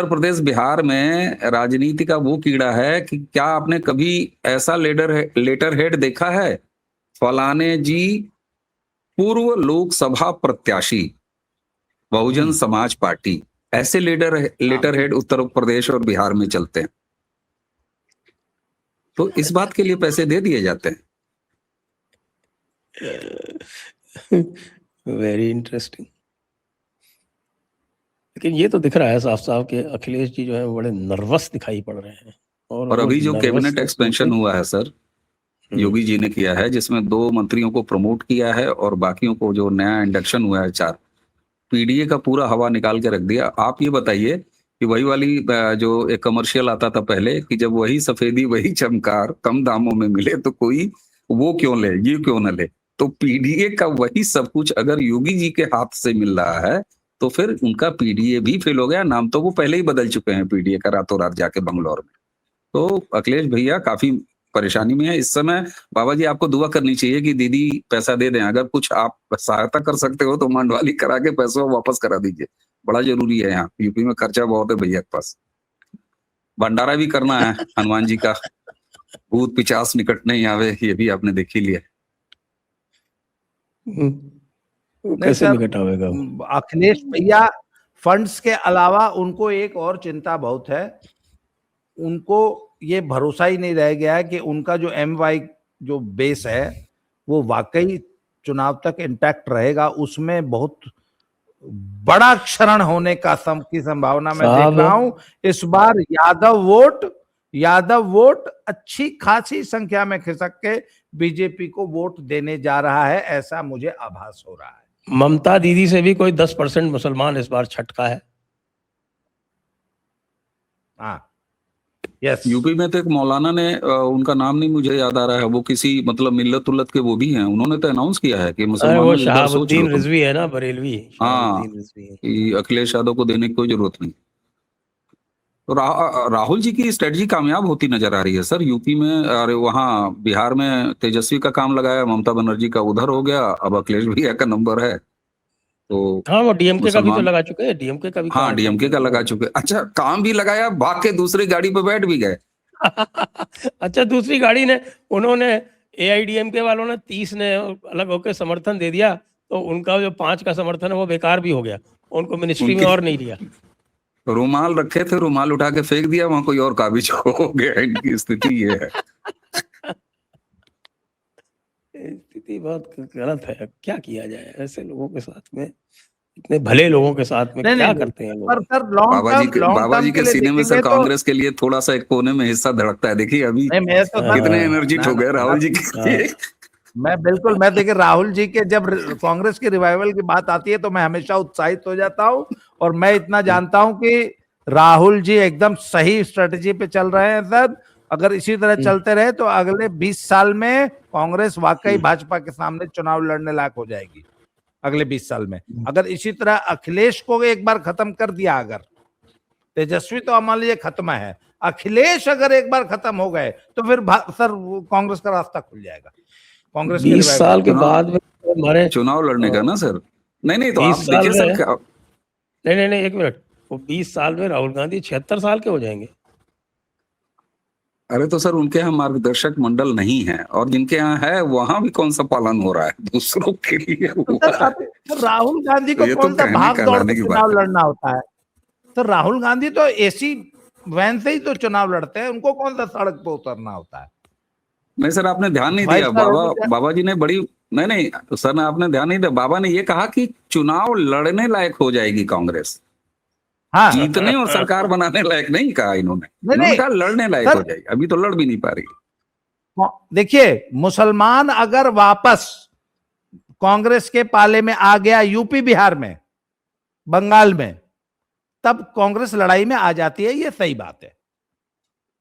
प्रदेश बिहार में राजनीति का वो कीड़ा है कि क्या आपने कभी ऐसा लेटर हेड देखा है? फलाने जी पूर्व लोकसभा प्रत्याशी, बहुजन समाज पार्टी, ऐसे लेटर हेड उत्तर प्रदेश और बिहार में चलते हैं। तो इस बात के लिए पैसे दे दिए जाते हैं। Very interesting. लेकिन ये तो दिख रहा है साफ साफ कि अखिलेश जी जो है वो बड़े नर्वस दिखाई पड़ रहे हैं, और वो अभी जो कैबिनेट नर्वसनेस एक्सपेंशन उनके हुआ है सर, योगी जी ने किया है, जिसमें 2 मंत्रियों को प्रमोट किया है और बाकियों को जो नया इंडक्शन हुआ है 4, पीडीए का पूरा हवा निकाल के रख दिया। आप ये बताइए कि वही वाली जो एक कमर्शियल आता था पहले कि जब वही सफेदी वही चमकार कम दामों में मिले तो कोई वो क्यों ले, ये क्यों ना ले। तो पीडीए का वही सब कुछ अगर योगी जी के हाथ से मिल रहा है तो फिर उनका पीडीए भी फेल हो गया। नाम तो वो पहले ही बदल चुके हैं पीडीए का रातों रात जाके बंगलौर में। तो अखिलेश भैया काफी परेशानी में है इस समय। बाबा जी आपको दुआ करनी चाहिए कि दीदी पैसा दे दें। अगर कुछ आप सहायता कर सकते हो तो मंडवाली करा के पैसा वापस करा दीजिए, बड़ा जरूरी है। यहाँ यूपी में खर्चा बहुत है भैया के पास। भंडारा भी करना है हनुमान जी का, भूत पिचास निकट नहीं आवे, ये भी आपने देख ही लिया। वो नहीं कैसे सर, निकट आवेगा वो? अखिलेश भैया फंड्स के अलावा उनको एक और चिंता बहुत है। उनको ये भरोसा ही नहीं रह गया है कि उनका जो MY जो बेस है वो वाकई चुनाव तक इंटैक्ट रहेगा। उसमें बहुत बड़ा क्षरण होने की संभावना मैं देख रहा हूं। इस बार यादव वोट अच्छी खासी संख्या में खिसक के बीजेपी को वोट देने जा रहा है, ऐसा मुझे आभास हो रहा है। ममता दीदी से भी कोई 10% मुसलमान इस बार छटका है। हाँ, यस। यूपी में तो एक मौलाना ने उनका नाम नहीं मुझे याद आ रहा है, वो किसी मतलब मिल्लत उल्लत के वो भी हैं, उन्होंने तो अनाउंस किया है कि अरे वो मुसलमानों इस बार सोच लो शहाबुद्दीन तुम। रिजवी है ना, बरेलवी हाँ, शहाबुद्दीन रिजवी है। कि अखिलेश यादव को देने की कोई जरूरत नहीं। तो राहुल जी की स्ट्रेटजी कामयाब होती नजर आ रही है सर यूपी में। अरे वहाँ बिहार में तेजस्वी का काम लगाया, ममता बनर्जी का उधर हो गया, अब अखिलेश भैया का नंबर है। तो हाँ, वो डीएमके का भी तो मुसलमान, लगा चुके हैं, डीएमके का भी हाँ काम डीएमके का लगा चुके। अच्छा, काम भी लगाया, भाग के दूसरी गाड़ी पे बैठ भी गए। अच्छा, दूसरी गाड़ी ने उन्होंने एआईडीएमके वालों ने 30 ने अलग होकर समर्थन दे दिया, तो उनका जो 5 का समर्थन है वो बेकार भी हो गया, उनको मिनिस्ट्री में उनके और नहीं लिया। रुमाल रखे थे, रुमाल उठा के फेंक दिया, वहां कोई और काबिज हो गया। इनकी स्थिति ये है। स्थिति बहुत गलत है, क्या किया जाए ऐसे लोगों के साथ में, इतने भले लोगों के साथ में नहीं क्या नहीं, करते हैं पर लोग। सर लॉन्ग बाबा जी टर्म के के लिए सीने में सर देखेंगे तो कांग्रेस के लिए थोड़ा सा एक कोने में हिस्सा धड़कता है। देखिए अभी नहीं, मैं तो सर कितने हाँ, एनर्जिट हो गए राहुल जी के लिए। मैं देखिए राहुल जी के जब कांग्रेस के रिवाइवल की बात आती है तो मैं हमेशा उत्साहित हो जाता हूं। और मैं इतना जानता हूं कि राहुल जी एकदम सही स्ट्रेटजी पे चल रहे हैं सर। अगर इसी तरह चलते रहे तो अगले 20 साल में कांग्रेस वाकई भाजपा के सामने चुनाव लड़ने लायक हो जाएगी। अगले 20 साल में अगर इसी तरह अखिलेश को एक बार खत्म कर दिया, अगर तेजस्वी तो मान लीजिए खत्म है, अखिलेश अगर एक बार खत्म हो गए तो फिर सर कांग्रेस का रास्ता खुल जाएगा। कांग्रेस 20 साल के चुनाव बाद में हमारे चुनाव लड़ने का ना सर। नहीं तो 20 आप साल देखिए में सर नहीं, एक मिनट, वो 20 साल में राहुल गांधी 76 साल के हो जाएंगे। अरे तो सर उनके यहाँ मार्गदर्शक मंडल नहीं है, और जिनके यहाँ है वहां भी कौन सा पालन हो रहा है दूसरों के लिए तो हुआ सर है। अब राहुल गांधी तो को ये तो कौन सा कहने भाग दौड़ कहलाने के की चुनाव बात है। लड़ना होता है? तो राहुल गांधी तो एसी वैन से ही तो चुनाव लड़ते हैं, उनको कौन सा सड़क पे उतरना होता है? नहीं सर आपने ध्यान नहीं 22 दिया, करोड़ बाबा जी ने बड़ी, नहीं सर आपने ध्यान नहीं दिया। बाबा ने ये कहा कि चुनाव लड़ने लायक हो जाएगी कांग्रेस, हाँ जीतने और सरकार बनाने लायक नहीं कहा इन्होंने। नहीं इन्होंने नहीं कहा लड़ने लायक सर, हो जाएगी, अभी तो लड़ भी नहीं पा रही। देखिए मुसलमान अगर वापस कांग्रेस के पाले में आ गया यूपी बिहार में बंगाल में, तब कांग्रेस लड़ाई में आ जाती है, ये सही बात है।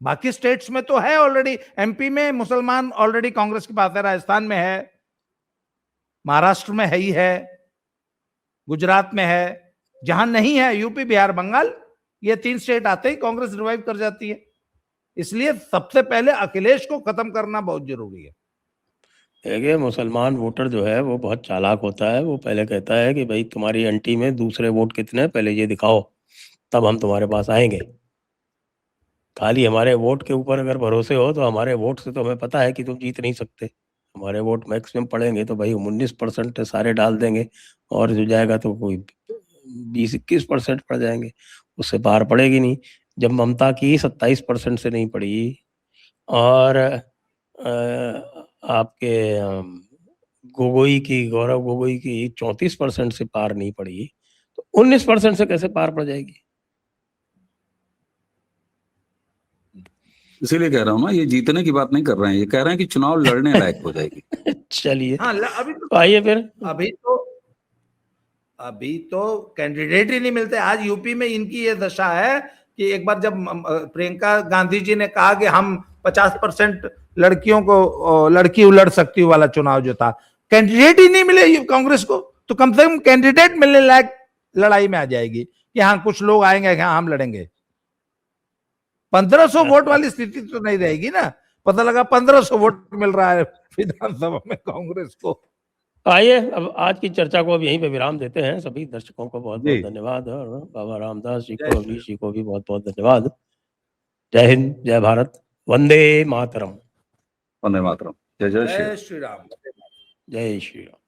बाकी स्टेट्स में तो है ऑलरेडी, एमपी में मुसलमान ऑलरेडी कांग्रेस के पास है, राजस्थान में है, महाराष्ट्र में है ही है, गुजरात में है। जहां नहीं है यूपी बिहार बंगाल, ये 3 स्टेट आते ही कांग्रेस रिवाइव कर जाती है। इसलिए सबसे पहले अखिलेश को खत्म करना बहुत जरूरी है। देखिए मुसलमान वोटर जो है वो बहुत चालाक होता है, वो पहले कहता है कि भाई तुम्हारी एंटी में दूसरे वोट कितने हैं पहले ये दिखाओ, तब हम तुम्हारे पास आएंगे। खाली हमारे वोट के ऊपर अगर भरोसे हो तो हमारे वोट से तो हमें पता है कि तुम जीत नहीं सकते। हमारे वोट मैक्सिमम पड़ेंगे तो भाई 19% सारे डाल देंगे, और जो जाएगा तो कोई 20-21% पड़ जाएंगे, उससे पार पड़ेगी नहीं। जब ममता की 27% से नहीं पड़ी और आपके गौरव गोगोई की 34% से पार नहीं पड़ी, तो 19% से कैसे पार पड़ जाएगी? इसीलिए कह रहा हूँ ना, ये जीतने की बात नहीं कर रहे हैं, ये कह रहे हैं कि चुनाव लड़ने लायक हो जाएगी। चलिए, हाँ अभी तो आइए फिर। अभी तो कैंडिडेट ही नहीं मिलते। आज यूपी में इनकी ये दशा है कि एक बार जब प्रियंका गांधी जी ने कहा कि हम 50% लड़कियों को लड़की उलट सकती वाला चुनाव जो था, कैंडिडेट ही नहीं मिले कांग्रेस को, तो कम से कम कैंडिडेट मिलने लायक लड़ाई में आ जाएगी कि हाँ कुछ लोग आएंगे कि हाँ हम लड़ेंगे। 1500 वोट वाली स्थिति तो नहीं रहेगी ना। पता लगा 1500 वोट मिल रहा है विधानसभा में कांग्रेस को। आइए, अब आज की चर्चा को अब यहीं पे विराम देते हैं। सभी दर्शकों को बहुत बहुत जी। धन्यवाद, और बाबा रामदास जी जय को, श्री अवनीश जी को भी बहुत बहुत धन्यवाद। जय हिंद, जय भारत, वंदे मातरम। वंदे मातरम। जय जय श्री राम। जय श्री राम। जय श्री राम।